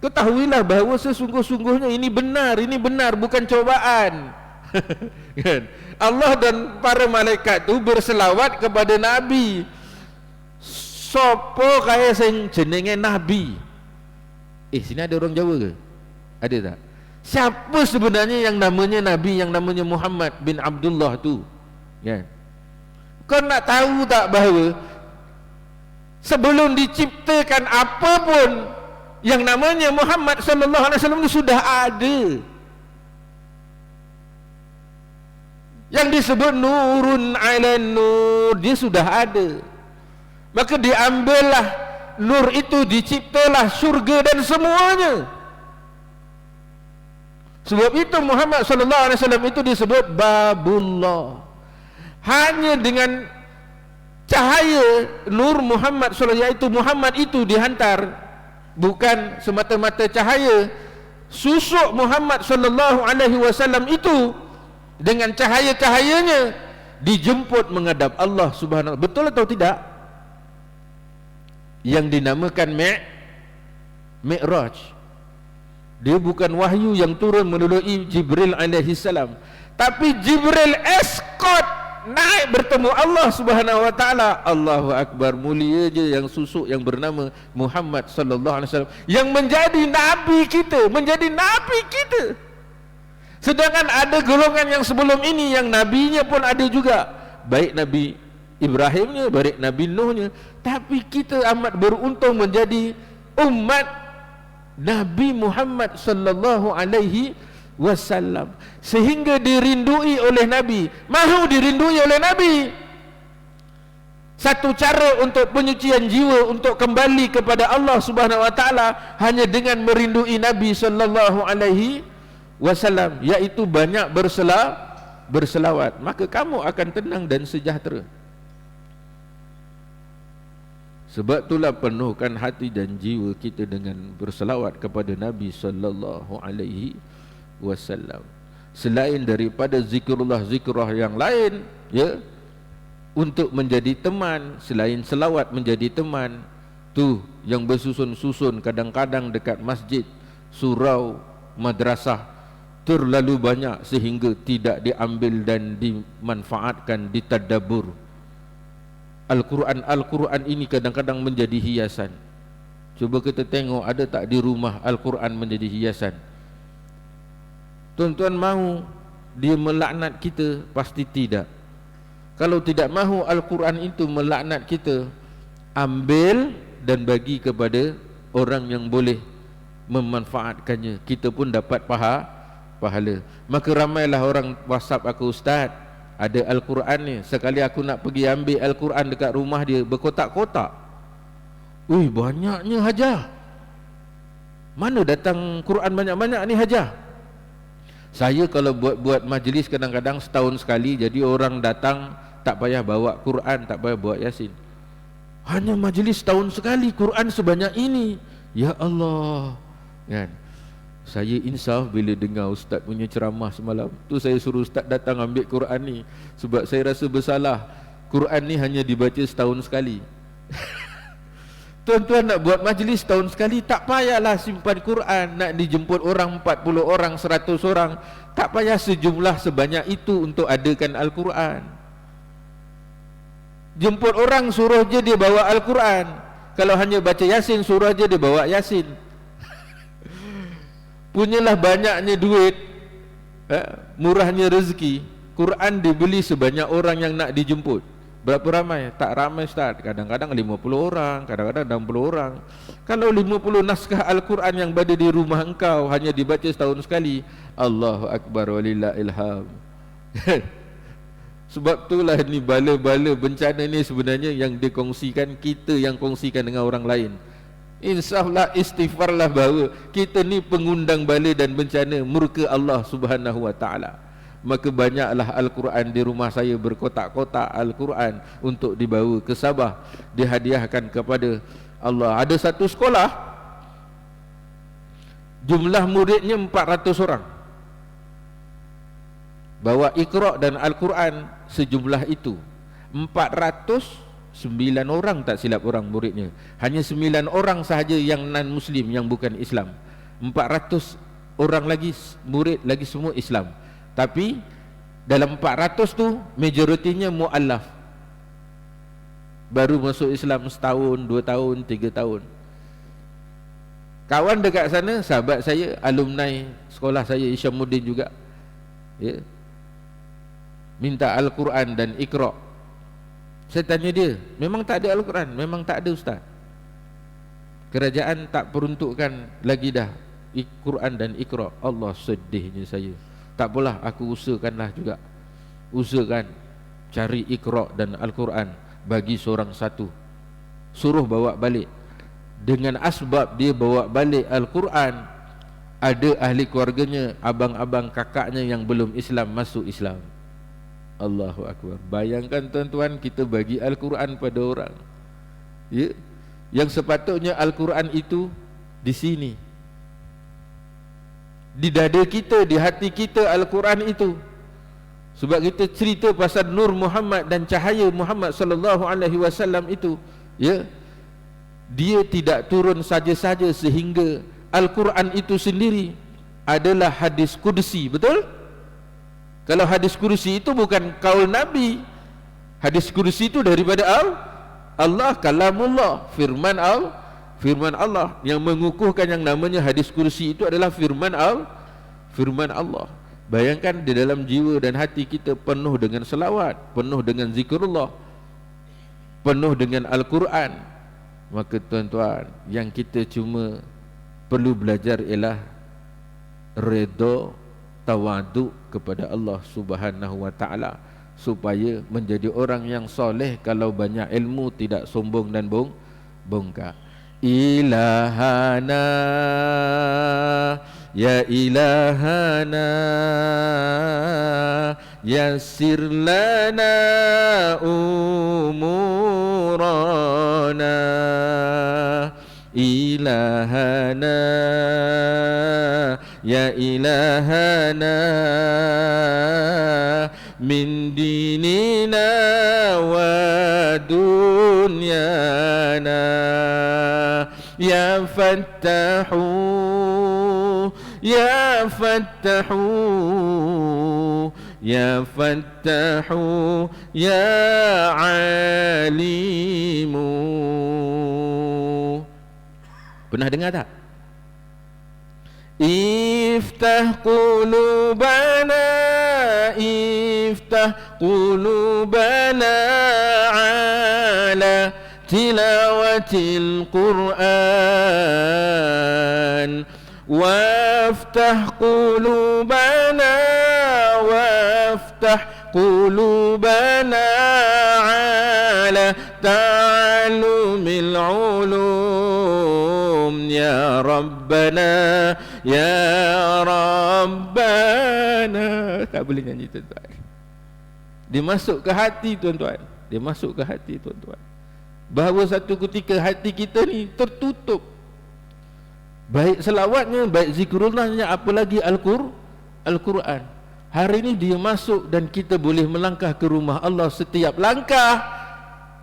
Ketahuilah bahawa sesungguh-sungguhnya ini benar, bukan cobaan. Kan? Allah dan para malaikat tu berselawat kepada Nabi. Sopo kaya sing jenenge Nabi? Sini ada orang Jawa ke? Ada tak? Siapa sebenarnya yang namanya Nabi, yang namanya Muhammad bin Abdullah tu? Kan? Kau nak tahu tak bahawa sebelum diciptakan apapun, yang namanya Muhammad sallallahu alaihi wasallam itu sudah ada. Yang disebut nurun 'alan nur, dia sudah ada. Maka diambillah nur itu, diciptalah syurga dan semuanya. Sebab itu Muhammad sallallahu alaihi wasallam itu disebut babullah. Hanya dengan cahaya nur Muhammad sallallahu, iaitu Muhammad itu dihantar, bukan semata-mata cahaya. Susuk Muhammad sallallahu alaihi wasallam itu dengan cahaya-cahayanya dijemput menghadap Allah Subhanahu. Betul atau tidak? Yang dinamakan Mi'raj. Dia bukan wahyu yang turun melalui Jibril alaihi salam, tapi Jibril escort naik bertemu Allah Subhanahu wa taala. Allahu akbar, mulia je yang susuk yang bernama Muhammad sallallahu alaihi wasallam, yang menjadi nabi kita, menjadi nabi kita. Sedangkan ada golongan yang sebelum ini yang nabinya pun ada juga, baik Nabi Ibrahimnya, baik Nabi Nuhnya. Tapi kita amat beruntung menjadi umat Nabi Muhammad sallallahu alaihi wasallam, sehingga dirindui oleh Nabi, mahu dirindui oleh Nabi. Satu cara untuk penyucian jiwa, untuk kembali kepada Allah Subhanahu wa taala, hanya dengan merindui Nabi sallallahu alaihi wasallam, iaitu banyak berselawat. Maka kamu akan tenang dan sejahtera. Sebab itulah penuhkan hati dan jiwa kita dengan berselawat kepada Nabi sallallahu alaihi wasallam. Selain daripada zikrullah yang lain, ya, untuk menjadi teman, selain selawat menjadi teman tu yang bersusun-susun kadang-kadang dekat masjid, surau, madrasah terlalu banyak sehingga tidak diambil dan dimanfaatkan, ditadabbur. Al-Quran ini kadang-kadang menjadi hiasan. Cuba kita tengok, ada tak di rumah Al-Quran menjadi hiasan? Tuan-tuan mahu dia melaknat kita? Pasti tidak. Kalau tidak mahu Al-Quran itu melaknat kita, ambil dan bagi kepada orang yang boleh memanfaatkannya, kita pun dapat pahala. Maka ramailah orang WhatsApp aku, Ustaz, ada Al-Quran ni, sekali aku nak pergi ambil Al-Quran dekat rumah dia, berkotak-kotak. Ui, banyaknya hajah. Mana datang Quran banyak-banyak ni hajah? Saya kalau buat majlis kadang-kadang setahun sekali, jadi orang datang tak payah bawa Quran, tak payah bawa Yasin. Hanya majlis setahun sekali, Quran sebanyak ini. Ya Allah, kan? Saya insaf bila dengar Ustaz punya ceramah semalam tu, saya suruh Ustaz datang ambil Quran ni, sebab saya rasa bersalah. Quran ni hanya dibaca setahun sekali. Tuan-tuan nak buat majlis tahun sekali, tak payahlah simpan Quran. Nak dijemput orang 40 orang, 100 orang, tak payah sejumlah sebanyak itu untuk adakan Al-Quran. Jemput orang, suruh je dia bawa Al-Quran. Kalau hanya baca Yasin, suruh je dia bawa Yasin. Punyalah banyaknya duit, murahnya rezeki, Quran dibeli sebanyak orang yang nak dijemput. Berapa ramai? Tak ramai Ustaz. Kadang-kadang 50 orang, kadang-kadang 60 orang. Kalau 50 naskah Al-Quran yang berada di rumah engkau hanya dibaca setahun sekali, Allahu Akbar walillahil hamd. Sebab itulah ni bala-bala bencana ni sebenarnya yang dikongsikan, kita yang kongsikan dengan orang lain. Insaflah, istighfarlah bahawa kita ni pengundang bala dan bencana murka Allah Subhanahu wa taala. Maka banyaklah Al-Quran di rumah saya, berkotak-kotak Al-Quran untuk dibawa ke Sabah, dihadiahkan kepada Allah. Ada satu sekolah, jumlah muridnya 400 orang, bawa Iqra dan Al-Quran sejumlah itu. 409 orang tak silap orang muridnya. Hanya 9 orang sahaja yang non-Muslim, yang bukan Islam. 400 orang lagi murid lagi semua Islam. Tapi dalam 400 tu majoritinya mu'allaf, baru masuk Islam setahun, 2 tahun, 3 tahun. Kawan dekat sana, sahabat saya, alumni sekolah saya Isyamuddin juga, ya, minta Al-Quran dan Iqra. Saya tanya dia, memang tak ada Al-Quran? Memang tak ada Ustaz. Kerajaan tak peruntukkan lagi dah Quran dan Iqra. Allah, sedihnya saya. Tak apalah, aku usahakanlah juga. Usahakan cari Iqra dan Al-Quran bagi seorang satu. Suruh bawa balik. Dengan asbab dia bawa balik Al-Quran, ada ahli keluarganya, abang-abang kakaknya yang belum Islam masuk Islam. Allahu Akbar. Bayangkan tuan-tuan, kita bagi Al-Quran pada orang, ya, yang sepatutnya Al-Quran itu di sini, di dada kita, di hati kita, Al-Quran itu. Sebab kita cerita pasal Nur Muhammad dan cahaya Muhammad sallallahu alaihi wasallam itu, ya, dia tidak turun saja-saja, sehingga Al-Quran itu sendiri adalah hadis qudsi, betul? Kalau hadis qudsi itu bukan kaul Nabi. Hadis qudsi itu daripada Allah, kalamullah, firman Allah. Yang mengukuhkan yang namanya hadis qudsi itu adalah firman Allah. Bayangkan di dalam jiwa dan hati kita penuh dengan selawat, penuh dengan zikrullah, penuh dengan Al-Quran. Maka tuan-tuan, yang kita cuma perlu belajar ialah redha, tawadu kepada Allah Subhanahu wa taala, supaya menjadi orang yang soleh. Kalau banyak ilmu, tidak sombong dan bongkar. Ilahana, ya ilahana, yassir lana umurana. Ilahana, ya ilahana, min dinina wa dunyana. Ya Fattahu, ya Fattahu, ya Fattahu, ya Alimu. Pernah dengar tak? Iftah qulubana, iftah qulubana ala tilawatil Qur'an, waftah qulubana, waftah qulubana ala ta'allumil ulum. Ya Rabbana, ya Rabbana. Tak boleh nyanyi tuan-tuan. Dia masuk ke hati tuan-tuan. Dia masuk ke hati tuan-tuan. Bahawa satu ketika hati kita ni tertutup, baik selawatnya, baik zikrullahnya, apalagi Al-Quran. Hari ini dia masuk dan kita boleh melangkah ke rumah Allah. Setiap langkah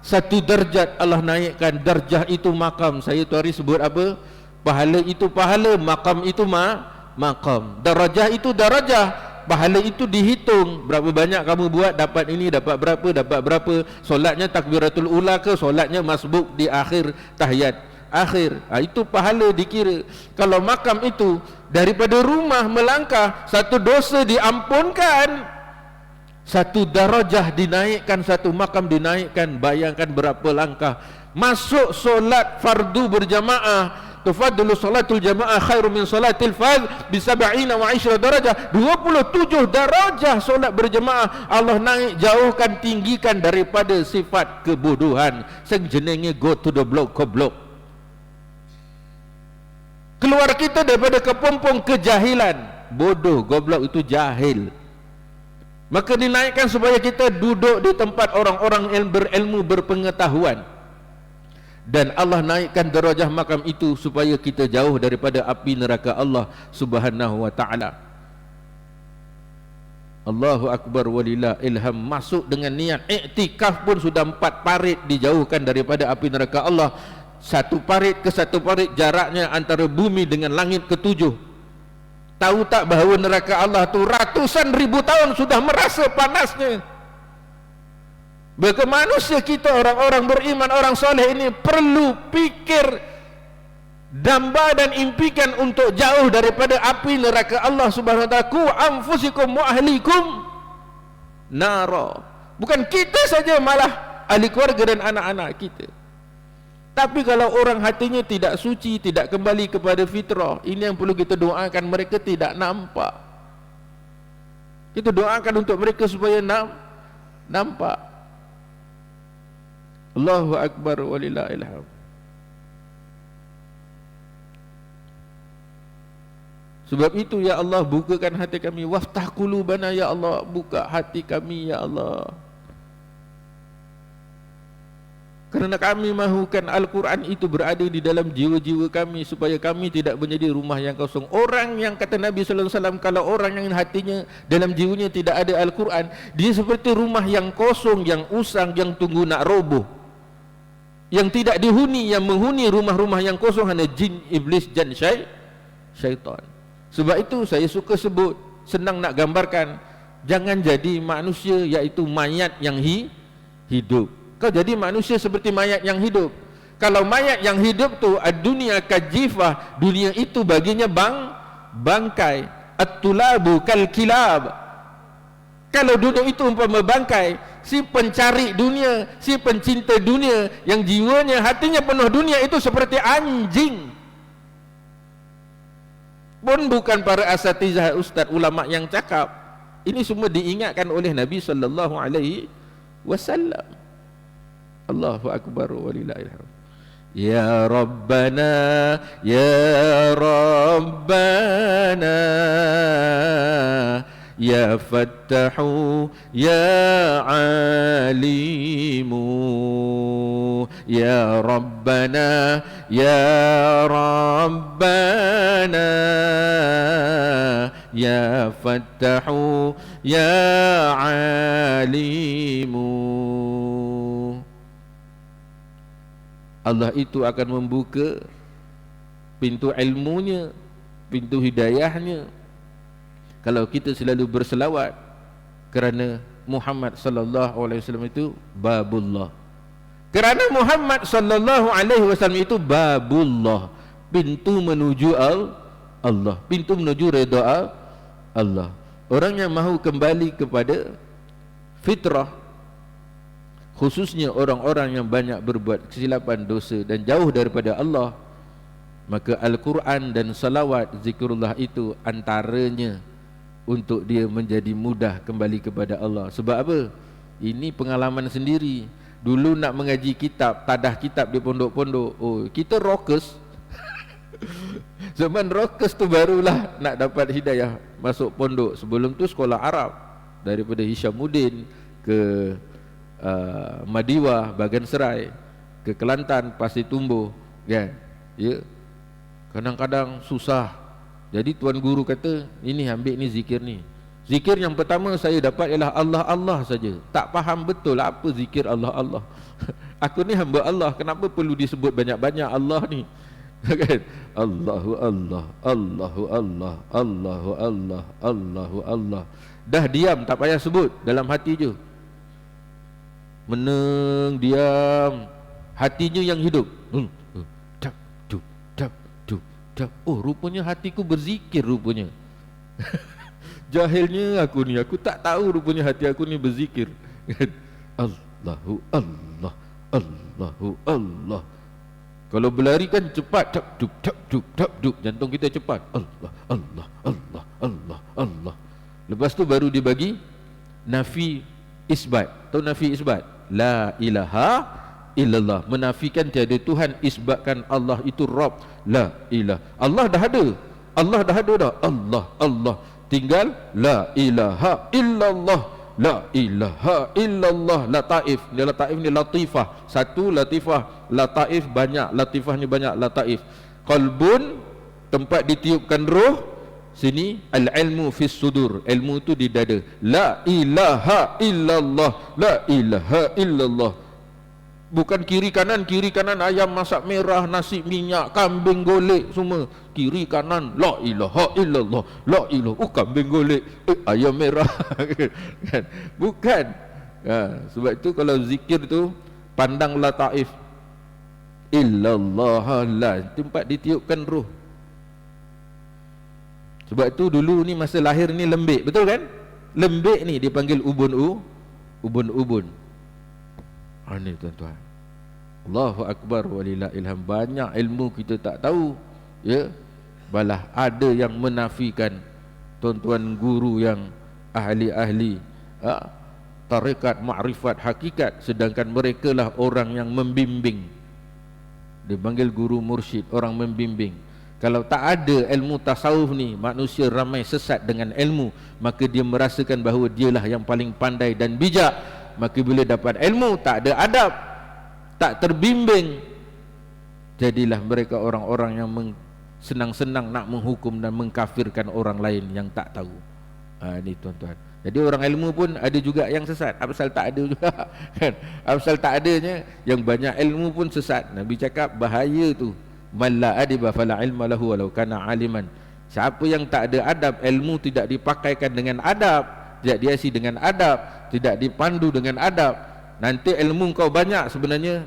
Satu darjat Allah naikkan. Darjah itu makam. Saya tu hari sebut apa? Pahala itu pahala, makam itu makam. Darajah itu darajah, pahala itu dihitung. Berapa banyak kamu buat, dapat ini, dapat berapa. Solatnya takbiratul ula ke, solatnya masbuk di akhir tahiyat akhir, itu pahala dikira. Kalau makam itu daripada rumah melangkah, satu dosa diampunkan, satu darajah dinaikkan, satu makam dinaikkan. Bayangkan berapa langkah. Masuk solat fardu berjamaah, tufaddalu salatul jamaah khairu min salatil fadh bi 70 wa 10 darajah, 27 darajah solat berjamaah. Allah naik, jauhkan, tinggikan daripada sifat kebodohan. Sing jenenge go to the block, goblok. Keluar kita daripada kepompong kejahilan. Bodoh, goblok itu jahil. Maka dinaikkan supaya kita duduk di tempat orang-orang yang berilmu, berpengetahuan. Dan Allah naikkan darajah makam itu supaya kita jauh daripada api neraka Allah Subhanahu wa ta'ala. Allahu Akbar walillah ilham. Masuk dengan niat iktikaf pun sudah 4 parit dijauhkan daripada api neraka Allah. Satu parit ke satu parit jaraknya antara bumi dengan langit ke-7. Tahu tak bahawa neraka Allah tu ratusan ribu tahun sudah merasa panasnya. Bagi manusia kita, orang-orang beriman, orang soleh ini perlu fikir, damba dan impikan untuk jauh daripada api neraka Allah Subhanahu wa ta'ala. Ku anfusikum wa ahlikum nara. Bukan kita saja, malah ahli keluarga dan anak-anak kita. Tapi kalau orang hatinya tidak suci, tidak kembali kepada fitrah, ini yang perlu kita doakan. Mereka tidak nampak. Kita doakan untuk mereka supaya nampak. Allahu Akbar walillahil hamd. Sebab itu ya Allah, bukakan hati kami. Waftah qulubana ya Allah, buka hati kami ya Allah. Kerana kami mahukan Al-Quran itu berada di dalam jiwa-jiwa kami, supaya kami tidak menjadi rumah yang kosong. Orang yang kata Nabi sallallahu alaihi wasallam, kalau orang yang hatinya dalam jiwanya tidak ada Al-Quran, dia seperti rumah yang kosong, yang usang, yang tunggu nak roboh, yang tidak dihuni. Yang menghuni rumah-rumah yang kosong hanya jin, iblis dan syaitan. Sebab itu saya suka sebut, senang nak gambarkan, jangan jadi manusia iaitu mayat yang hidup. Kau jadi manusia seperti mayat yang hidup. Kalau mayat yang hidup tu ad-dunya kajifah, dunia itu baginya bangkai. At-tulabu kal kilab. Kalau dunia itu umpama bangkai, si pencari dunia, si pencinta dunia yang jiwanya, hatinya penuh dunia, itu seperti anjing. Pun bukan para asatizah, ustaz, ulama yang cakap. Ini semua diingatkan oleh Nabi sallallahu alaihi wasallam. Allahu Akbar walillahil hamd. Ya Rabbana, Ya Rabbana, Ya Fattahu, Ya Alimu, Ya Rabbana, Ya Rabbana, Ya Fattahu, Ya Alimu. Allah itu akan membuka pintu ilmunya, pintu hidayahnya, kalau kita selalu berselawat. Kerana Muhammad sallallahu alaihi wasallam itu babullah. Kerana Muhammad sallallahu alaihi wasallam itu babullah, pintu menuju Allah, pintu menuju redha Allah. Orang yang mahu kembali kepada fitrah, khususnya orang-orang yang banyak berbuat kesilapan, dosa dan jauh daripada Allah, maka Al-Quran dan salawat, zikrullah itu antaranya untuk dia menjadi mudah kembali kepada Allah. Sebab apa? Ini pengalaman sendiri. Dulu nak mengaji kitab, tadah kitab di pondok-pondok, oh kita rockers. Zaman rockers tu barulah nak dapat hidayah masuk pondok. Sebelum tu sekolah Arab, daripada Hishamuddin ke Madiwah, Bagan Serai, ke Kelantan, Pasir Tumbuh, kan? Ya. Kadang-kadang susah. Jadi tuan guru kata, ini ambil ni zikir ni. Zikir yang pertama saya dapat ialah Allah Allah saja. Tak faham betul apa zikir Allah Allah. Aku ni hamba Allah, kenapa perlu disebut banyak-banyak Allah ni? Kan? Allahu Allah, Allahu Allah, Allahu Allah, Allahu Allah. Dah diam, tak payah sebut, dalam hati je. Meneng, diam, hatinya yang hidup. Tap, tup, tap, tup, tap. Oh, rupanya hatiku berzikir rupanya. Jahilnya aku ni, aku tak tahu rupanya hati aku ni berzikir. Allahu Allah, Allahu Allah. Kalau berlari kan cepat, tap duk tap duk tap duk, jantung kita cepat. Allah, Allah, Allah, Allah, Allah. Lepas tu baru dibagi nafi isbat. Tahu nafi isbat? La ilaha illallah, menafikan tiada Tuhan, isbatkan Allah itu Rabb. La ilah. Allah dah ada. Allah dah ada dah. Allah, Allah. Tinggal la ilaha illallah. La ilaha illallah. Lataif. Lataif ni latifah. Satu latifah. Lataif banyak. Latifahnya banyak. Lataif. Qalbun, tempat ditiupkan roh. Sini al-ilmu fis sudur. Ilmu tu di dada. La ilaha illallah. La ilaha illallah. Bukan kiri kanan ayam masak merah, nasi minyak, kambing golek semua. Kiri kanan la ilaha illallah. La ilaha, kambing golek, ayam merah. Kan? Bukan. Sebab itu kalau zikir tu pandang lataif. Illallah, la, tempat ditiupkan roh. Sebab itu dulu ni masa lahir ni lembik, betul kan? Lembik ni dipanggil ubun-ubun. Ini tuan-tuan, Allahu Akbar walillah ilham. Banyak ilmu kita tak tahu, ya. Balah ada yang menafikan tuan-tuan guru yang ahli-ahli tarekat, ma'rifat, hakikat, sedangkan mereka lah orang yang membimbing. Dipanggil guru mursyid, orang membimbing. Kalau tak ada ilmu tasawuf ni, manusia ramai sesat dengan ilmu, maka dia merasakan bahawa dialah yang paling pandai dan bijak. Maka bila dapat ilmu, tak ada adab, tak terbimbing, jadilah mereka orang-orang yang senang-senang nak menghukum dan mengkafirkan orang lain yang tak tahu. Ini tuan-tuan. Jadi orang ilmu pun ada juga yang sesat. Apasal tak ada juga kan? Apasal tak adanya, yang banyak ilmu pun sesat. Nabi cakap bahaya tu. Man la adiba fala ilma lahu walau kana aliman. Siapa yang tak ada adab, ilmu tidak dipakaikan dengan adab, tidak dihiasi dengan adab, tidak dipandu dengan adab, nanti ilmu kau banyak sebenarnya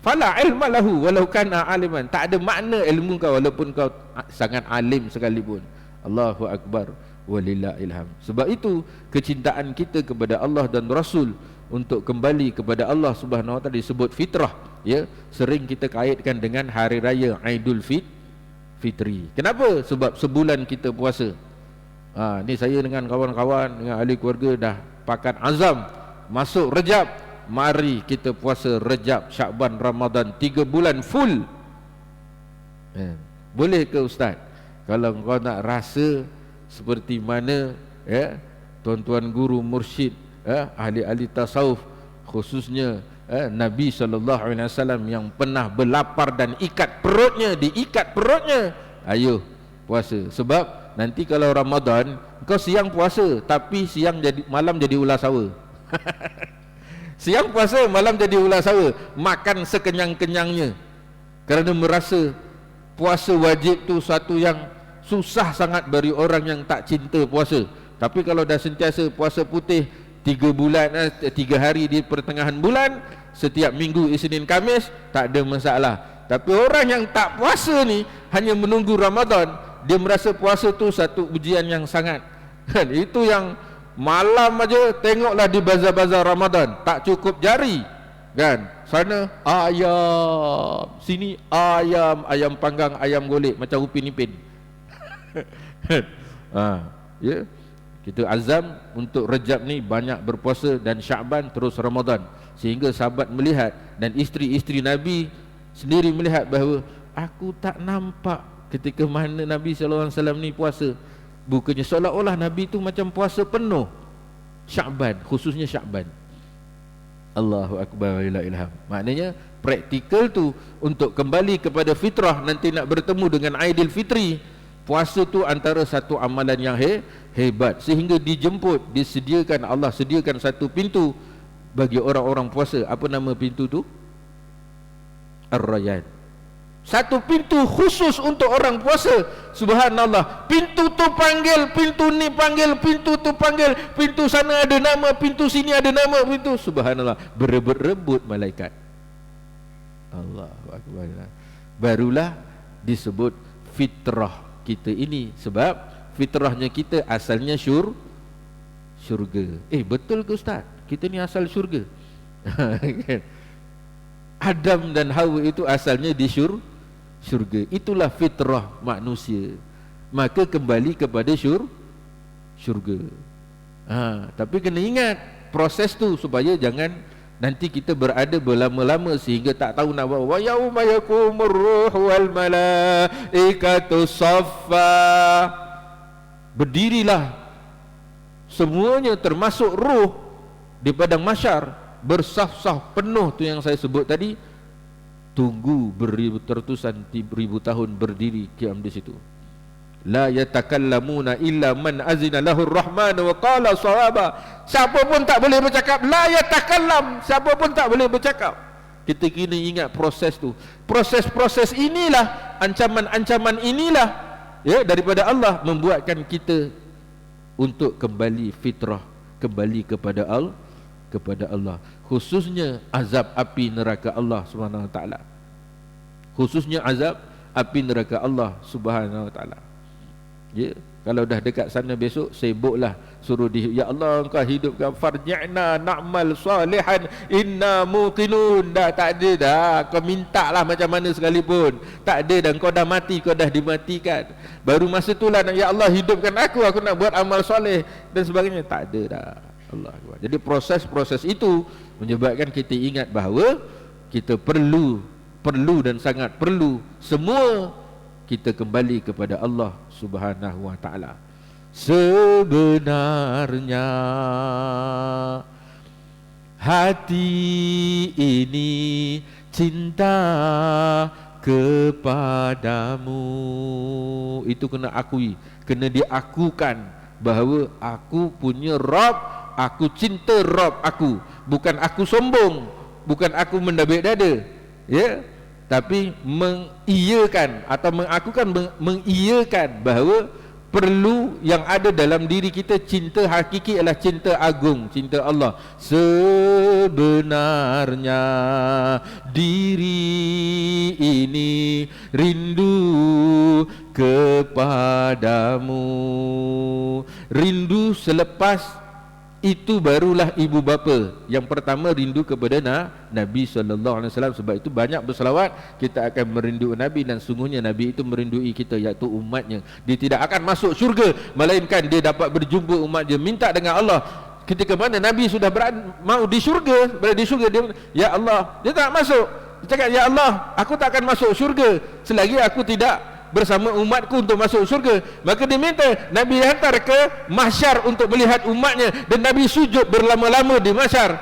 fala ilma lahu walau kana aliman. Tak ada makna ilmu kau walaupun kau sangat alim sekalipun. Allahu Akbar walillah ilham. Sebab itu kecintaan kita kepada Allah dan Rasul untuk kembali kepada Allah Subhanahu wa taala disebut fitrah, ya. Sering kita kaitkan dengan hari raya Aidul Fitri. Kenapa? Sebab sebulan kita puasa. Ni saya dengan kawan-kawan, dengan ahli keluarga dah pakat azam masuk Rejab, mari kita puasa Rejab, Syakban, Ramadan, 3 bulan full. Boleh ke Ustaz? Kalau kau nak rasa seperti mana, ya, tuan-tuan guru mursyid, ahli-ahli tasawuf, khususnya Nabi SAW yang pernah berlapar dan ikat perutnya, diikat perutnya, ayo puasa. Sebab nanti kalau Ramadan kau siang puasa, tapi malam jadi ulas sawa. Siang puasa, malam jadi ulas sawa, makan sekenyang-kenyangnya, kerana merasa puasa wajib tu satu yang susah sangat bagi orang yang tak cinta puasa. Tapi kalau dah sentiasa puasa putih 3 bulan, 3 hari di pertengahan bulan, setiap minggu Isnin Khamis, tak ada masalah. Tapi orang yang tak puasa ni hanya menunggu Ramadan, dia merasa puasa tu satu ujian yang sangat, kan? Itu yang malam aja tengoklah di bazar-bazar Ramadan, tak cukup jari, kan? Sana ayam, sini ayam, ayam panggang, ayam golek macam Upin Ipin. Ya, kita azam untuk Rejab ni banyak berpuasa, dan Syakban terus Ramadan, sehingga sahabat melihat dan isteri-isteri Nabi sendiri melihat bahawa aku tak nampak ketika mana Nabi SAW ni puasa. Bukannya seolah-olah Nabi tu macam puasa penuh Syakban, khususnya Syakban. Allahu Akbar wa la ilham. Maknanya praktikal tu untuk kembali kepada fitrah, nanti nak bertemu dengan Aidil Fitri. Puasa tu antara satu amalan yang hebat, sehingga dijemput, disediakan, Allah sediakan satu pintu bagi orang-orang puasa. Apa nama pintu tu? Ar-Rayyan. Satu pintu khusus untuk orang puasa. Subhanallah. Pintu tu panggil, pintu ni panggil, pintu tu panggil, pintu sana ada nama, pintu sini ada nama, pintu. Subhanallah. Berebut-rebut malaikat. Allahu Akbar. Barulah disebut fitrah kita ini. Sebab fitrahnya kita asalnya syurga. Betul ke Ustaz? Kita ni asal syurga. Adam dan Hawa itu asalnya di syurga. Itulah fitrah manusia. Maka kembali kepada syurga. Tapi kena ingat proses tu supaya jangan nanti kita berada berlama-lama sehingga tak tahu nak buat. Wa yauma yakumur ruh wal malaikatu saffa. Berdirilah semuanya termasuk ruh di padang mahsyar bersaf-saf penuh tu yang saya sebut tadi. Tunggu tertusan ribu tahun berdiri qiyam di situ. La yatakallamuna illa man azina lahu ar-rahman wa qala shawaba. Siapa pun tak boleh bercakap. La yatakallam, siapa pun tak boleh bercakap. Kita kena ingat proses tu. Proses-proses inilah, ancaman-ancaman inilah daripada Allah membuatkan kita untuk kembali fitrah, kembali kepada Allah. Khususnya azab api neraka Allah Subhanahu wa taala. Khususnya azab api neraka Allah Subhanahu wa taala. Kalau dah dekat sana besok, sibuklah suruh ya Allah engkau hidupkan farji'na na'mal salihan inna muqinun. Tak ada dah, kau minta lah macam mana sekalipun. Tak ada dah, kau dah mati, kau dah dimatikan. Baru masa itulah ya Allah hidupkan aku nak buat amal soleh dan sebagainya. Tak ada dah. Allah Akbar. Jadi proses-proses itu menyebabkan kita ingat bahawa kita perlu dan sangat perlu semua kita kembali kepada Allah Subhanahu wa taala. Sebenarnya hati ini cinta kepadamu. Itu kena akui, kena diakukan bahawa aku punya Rabb. Aku cinta Rabb aku. Bukan aku sombong, bukan aku mendabik dada, tapi mengiyakan atau mengiyakan bahawa perlu yang ada dalam diri kita. Cinta hakiki adalah cinta agung, cinta Allah. Sebenarnya diri ini rindu kepadamu. Rindu selepas itu barulah ibu bapa. Yang pertama rindu kepada Nabi SAW. Sebab itu banyak berselawat, kita akan merindu Nabi. Dan sungguhnya Nabi itu merindui kita, iaitu umatnya. Dia tidak akan masuk syurga melainkan dia dapat berjumpa umat dia. Minta dengan Allah. Ketika mana Nabi sudah mau di syurga, berada di syurga, dia ya Allah, dia tak masuk. Dia cakap ya Allah, aku tak akan masuk syurga selagi aku tidak bersama umatku untuk masuk syurga. Maka dia minta Nabi hantar ke mahsyar untuk melihat umatnya. Dan Nabi sujud berlama-lama di mahsyar,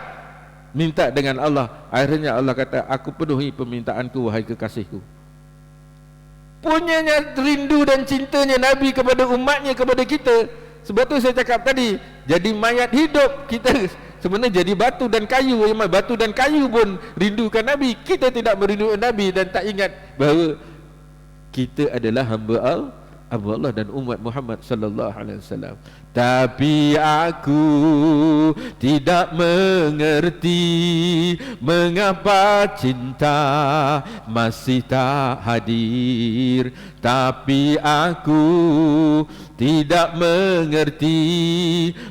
minta dengan Allah. Akhirnya Allah kata, aku penuhi permintaanku wahai kekasihku. Punyanya rindu dan cintanya Nabi kepada umatnya, kepada kita. Sebab tu saya cakap tadi, jadi mayat hidup kita sebenarnya jadi batu dan kayu. Batu dan kayu pun rindukan Nabi. Kita tidak merindukan Nabi dan tak ingat bahawa kita adalah hamba Allah dan umat Muhammad sallallahu alaihi wasallam. Tapi aku tidak mengerti mengapa cinta masih tak hadir. Tapi aku tidak mengerti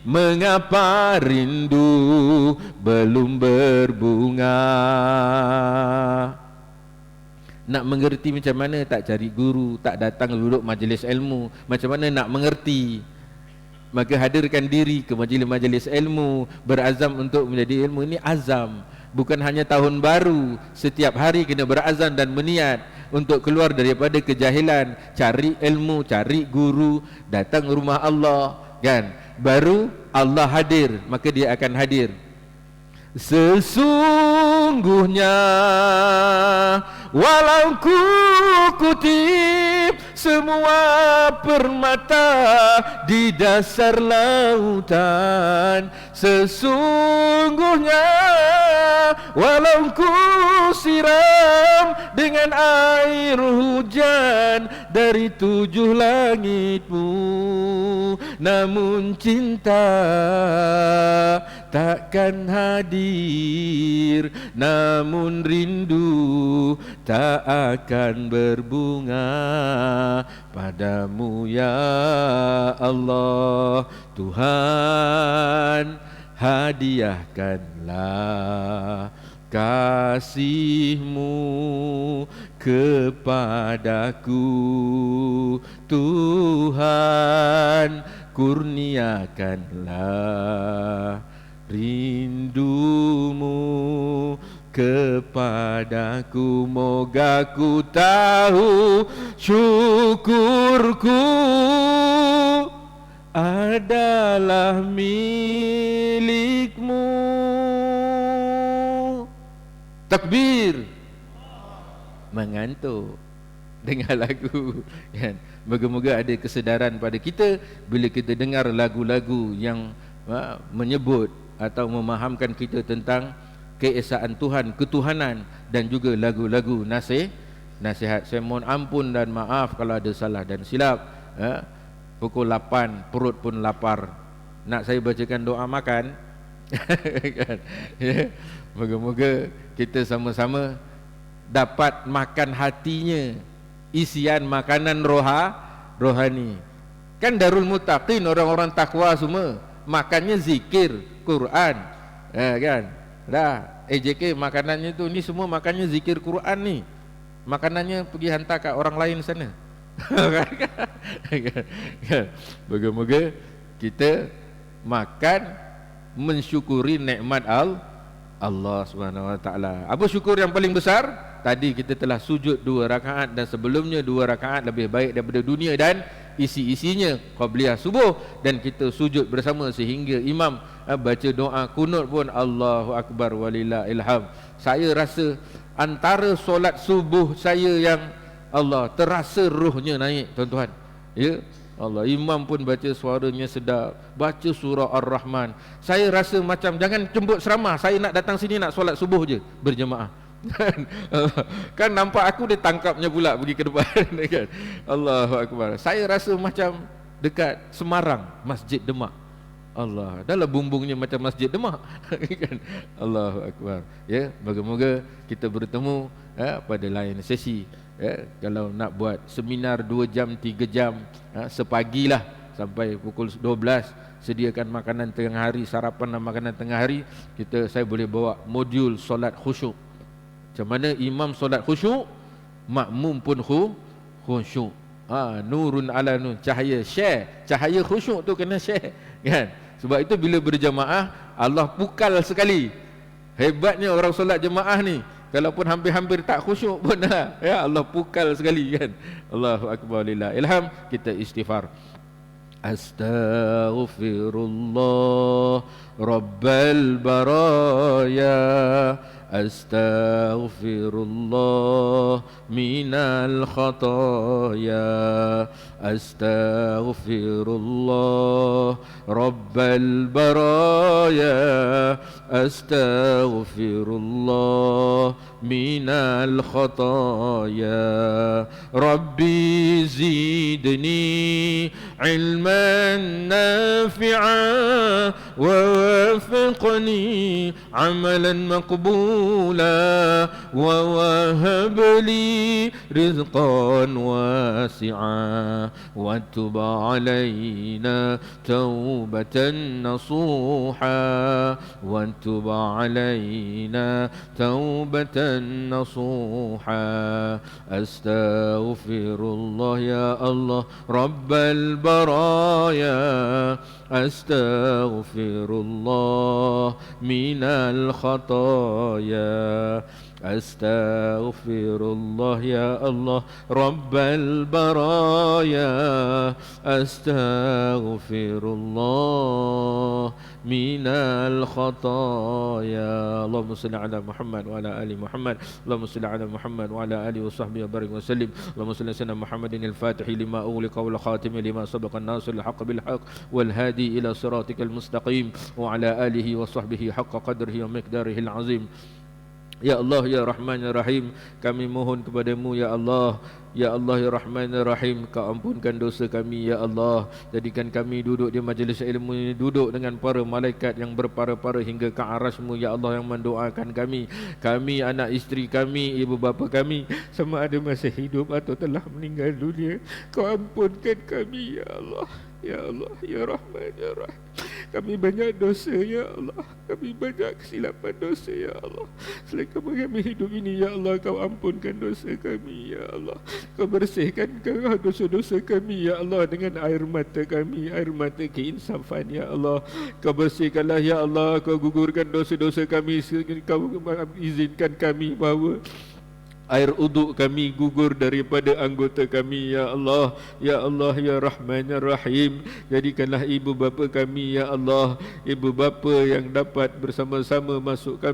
mengapa rindu belum berbunga. Nak mengerti macam mana? Tak cari guru, tak datang duduk majlis ilmu. Macam mana nak mengerti? Maka hadirkan diri ke majlis-majlis ilmu, berazam untuk menjadi ilmu. Ini azam, bukan hanya tahun baru. Setiap hari kena berazam dan berniat untuk keluar daripada kejahilan, cari ilmu, cari guru, datang rumah Allah, kan? Baru Allah hadir, maka dia akan hadir. Sesungguhnya walau ku kutip semua permata di dasar lautan, sesungguhnya walau ku siram dengan air hujan dari 7 langitmu, namun cinta takkan hadir, namun rindu tak akan berbunga padamu ya Allah. Tuhan, hadiahkanlah kasih-Mu kepadaku. Tuhan, kurniakanlah rindu-Mu kepadaku. Moga ku tahu syukurku adalah milik-Mu. Takbir. Mengantuk dengar lagu kan. Moga-moga ada kesedaran pada kita bila kita dengar lagu-lagu yang menyebut atau memahamkan kita tentang keesaan Tuhan, ketuhanan, dan juga lagu-lagu nasihat. Saya mohon ampun dan maaf kalau ada salah dan silap. Pukul 8 perut pun lapar, nak saya bacakan doa makan? Kan? Moga-moga kita sama-sama dapat makan hatinya isian makanan rohani. Kan Darul Muttaqin, orang-orang takwa semua makannya zikir Quran, kan? Dah AJK makanannya tu, ni semua makannya zikir Quran ni. Makanannya pergi hantar kat orang lain sana. Moga-moga kita makan mensyukuri nikmat Allah Subhanahu Wa Taala. Apa syukur yang paling besar? Tadi kita telah sujud 2 rakaat, dan sebelumnya 2 rakaat lebih baik daripada dunia dan isi-isinya qabliyah subuh, dan kita sujud bersama sehingga imam baca doa kunut pun Allahu Akbar walillahil hamd. Saya rasa antara solat subuh saya yang Allah terasa ruhnya naik, tuan-tuan. Ya Allah, imam pun baca suaranya sedap, baca surah Ar-Rahman. Saya rasa macam jangan jemput ceramah, saya nak datang sini nak solat subuh je berjemaah. Kan nampak aku dia tangkapnya pula pergi ke depan. Kan? Allahu Akbar. Saya rasa macam dekat Semarang, Masjid Demak. Allah, dalam bumbungnya macam Masjid Demak. Kan? Allahu Akbar. Ya, moga-moga kita bertemu pada lain sesi. Ya, kalau nak buat seminar 2 jam 3 jam, sepagilah sampai pukul 12, sediakan makanan tengah hari, sarapan dan makanan tengah hari. Saya boleh bawa modul solat khusyuk. Macam mana imam solat khusyuk, makmum pun khusyuk. Nurun ala nur, cahaya share, cahaya khusyuk tu kena share, kan? Sebab itu bila berjemaah Allah pukal sekali. Hebatnya orang solat jemaah ni, kalaupun hampir-hampir tak khusyuk pun ya Allah pukal sekali, kan? Allahu Akbar lillah. Ilham kita istighfar. Astaghfirullah Rabbal baraya, astaghfirullah minal khataya, astaghfirullah Rabbal baraya, astaghfirullah minal khataya. Rabbi zidni ilman nafi'an wa wafiqni amalan maqbula wa wahab li rizqan wasi'a wa tub alaina taubatan nasuha wa tub alaina taubatan nasuha. Astaghfirullah ya Allah Rabbal baraya, Astaghfirullah minal khataya. Astaghfirullah ya Allah Rabbal baraya. Astaghfirullah minal khataya. Allahumma salli ala Muhammad wa ala ali Muhammad. Allahumma salli ala Muhammad wa ala alihi wa sahbihi wa barik wa sallim. Allahumma salli ala sayyidina Muhammadin al-Fatih lima ughliqa wal khatim lima sabaqa an-nasir al-haqq bil haqq wal hadi ila siratikal mustaqim wa ala alihi wa sahbihi haqqa qadrihi wa miqdarihi al-azim. Ya Allah ya Rahman ya Rahim, kami mohon kepadamu ya Allah. Ya Allah ya Rahman ya Rahim, Kau ampunkan dosa kami ya Allah. Jadikan kami duduk di majlis ilmu ini, duduk dengan para malaikat yang berpara-para hingga ke arasmu ya Allah, yang mendoakan kami, anak isteri kami, ibu bapa kami, sama ada masih hidup atau telah meninggal dunia. Kau ampunkan kami ya Allah. Ya Allah ya Rahman ya Rahim, kami banyak dosa ya Allah, kami banyak kesilapan dosa ya Allah. Selama kami hidup ini ya Allah, Kau ampunkan dosa kami ya Allah. Kau bersihkan dosa-dosa kami ya Allah dengan air mata kami, air mata keinsafan ya Allah. Kau bersihkanlah ya Allah, Kau gugurkan dosa-dosa kami. Kau izinkan kami bahawa air uduk kami gugur daripada anggota kami ya Allah. Ya Allah ya Rahman ya Rahim, jadikanlah ibu bapa kami ya Allah, ibu bapa yang dapat bersama-sama masukkan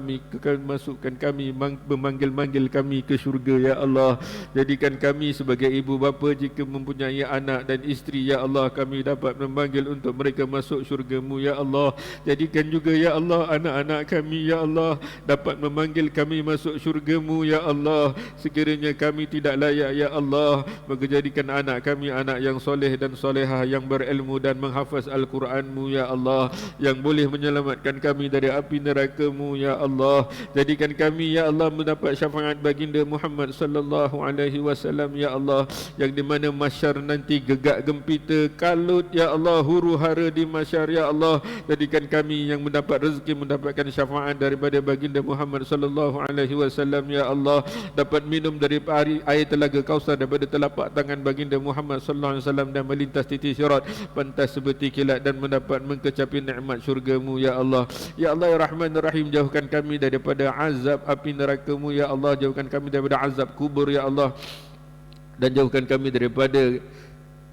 kami, memanggil-manggil kami ke syurga ya Allah. Jadikan kami sebagai ibu bapa, jika mempunyai anak dan isteri ya Allah, kami dapat memanggil untuk mereka masuk syurga-Mu ya Allah. Jadikan juga ya Allah anak-anak kami ya Allah dapat memanggil kami masuk syurga-Mu ya Allah. Sekiranya kami tidak layak ya Allah, maka jadikan anak kami anak yang soleh dan solehah, yang berilmu dan menghafaz Al-Quran-Mu ya Allah, yang boleh menyelamatkan kami dari api neraka-Mu ya Allah. Jadikan kami ya Allah mendapat syafaat baginda Muhammad sallallahu alaihi wasallam ya Allah, yang di mana mahsyar nanti gegak gempita, kalut ya Allah, huru-hara di mahsyar ya Allah. Jadikan kami yang mendapat rezeki mendapatkan syafaat daripada baginda Muhammad sallallahu alaihi wasallam ya Allah, dapat minum dari air telaga Kausar daripada telapak tangan baginda Muhammad sallallahu alaihi wasallam, dan melintas titik sirat pantas seperti kilat, dan mendapat mengkecapi nikmat syurga-Mu ya Allah. Ya Allah ya Rahman ya Rahim, jauhkan kami daripada azab api neraka-Mu ya Allah, jauhkan kami daripada azab kubur ya Allah, dan jauhkan kami daripada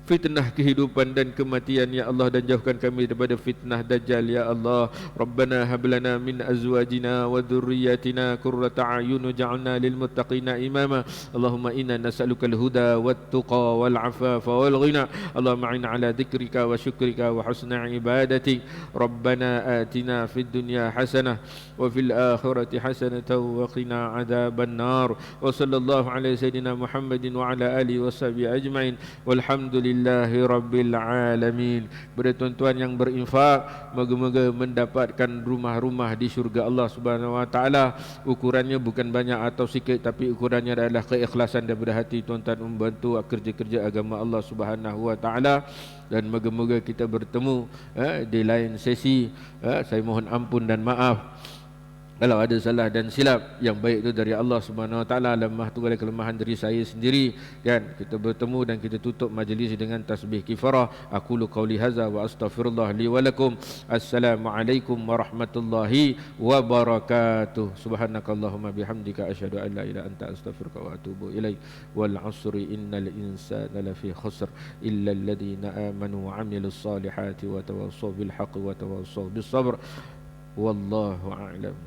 fitnah kehidupan dan kematian ya Allah, dan jauhkan kami daripada fitnah dajjal ya Allah. Rabbana hab lana min azwajina wa dhurriyyatina qurrata a'yun waj'alna lil muttaqina imama. Allahumma inna nas'aluka al-huda wat tuqa wal afafa wal ghina. Allahumma a'inna ala dzikrika wa syukrika wa husna ibadatik. Rabbana atina fid dunya hasanah wa fil akhirati hasanatan wa qina adzaban nar. Wa sallallahu ala sayyidina Muhammadin wa ala alihi wa sahbihi ajma'in. Walhamdulillah Rabbil Alamin. Kepada tuan-tuan yang berinfak, moga-moga mendapatkan rumah-rumah di syurga Allah Subhanahu Wa Taala. Ukurannya bukan banyak atau sikit, tapi ukurannya adalah keikhlasan daripada hati tuan-tuan membantu kerja-kerja agama Allah Subhanahu Wa Taala. Dan moga-moga kita bertemu di lain sesi. Saya mohon ampun dan maaf kalau ada salah dan silap. Yang baik itu dari Allah Subhanahu Wa Taala, lemah tu adalah kelemahan diri saya sendiri. Dan kita bertemu dan kita tutup majlis dengan tasbih kifarah. Aqulu qauli hadza wa astaghfirullah li wa lakum. Assalamualaikum warahmatullahi wabarakatuh. Subhanakallahumma bihamdika asyhadu an la ilaha illa anta astaghfiruka wa atubu ilaik. Wal 'asri innal insana lafi khusr illa alladhina amanu wa 'amilus salihati wa tawassaw bil haqqi wa tawassaw bis sabr. Wallahu a'lam.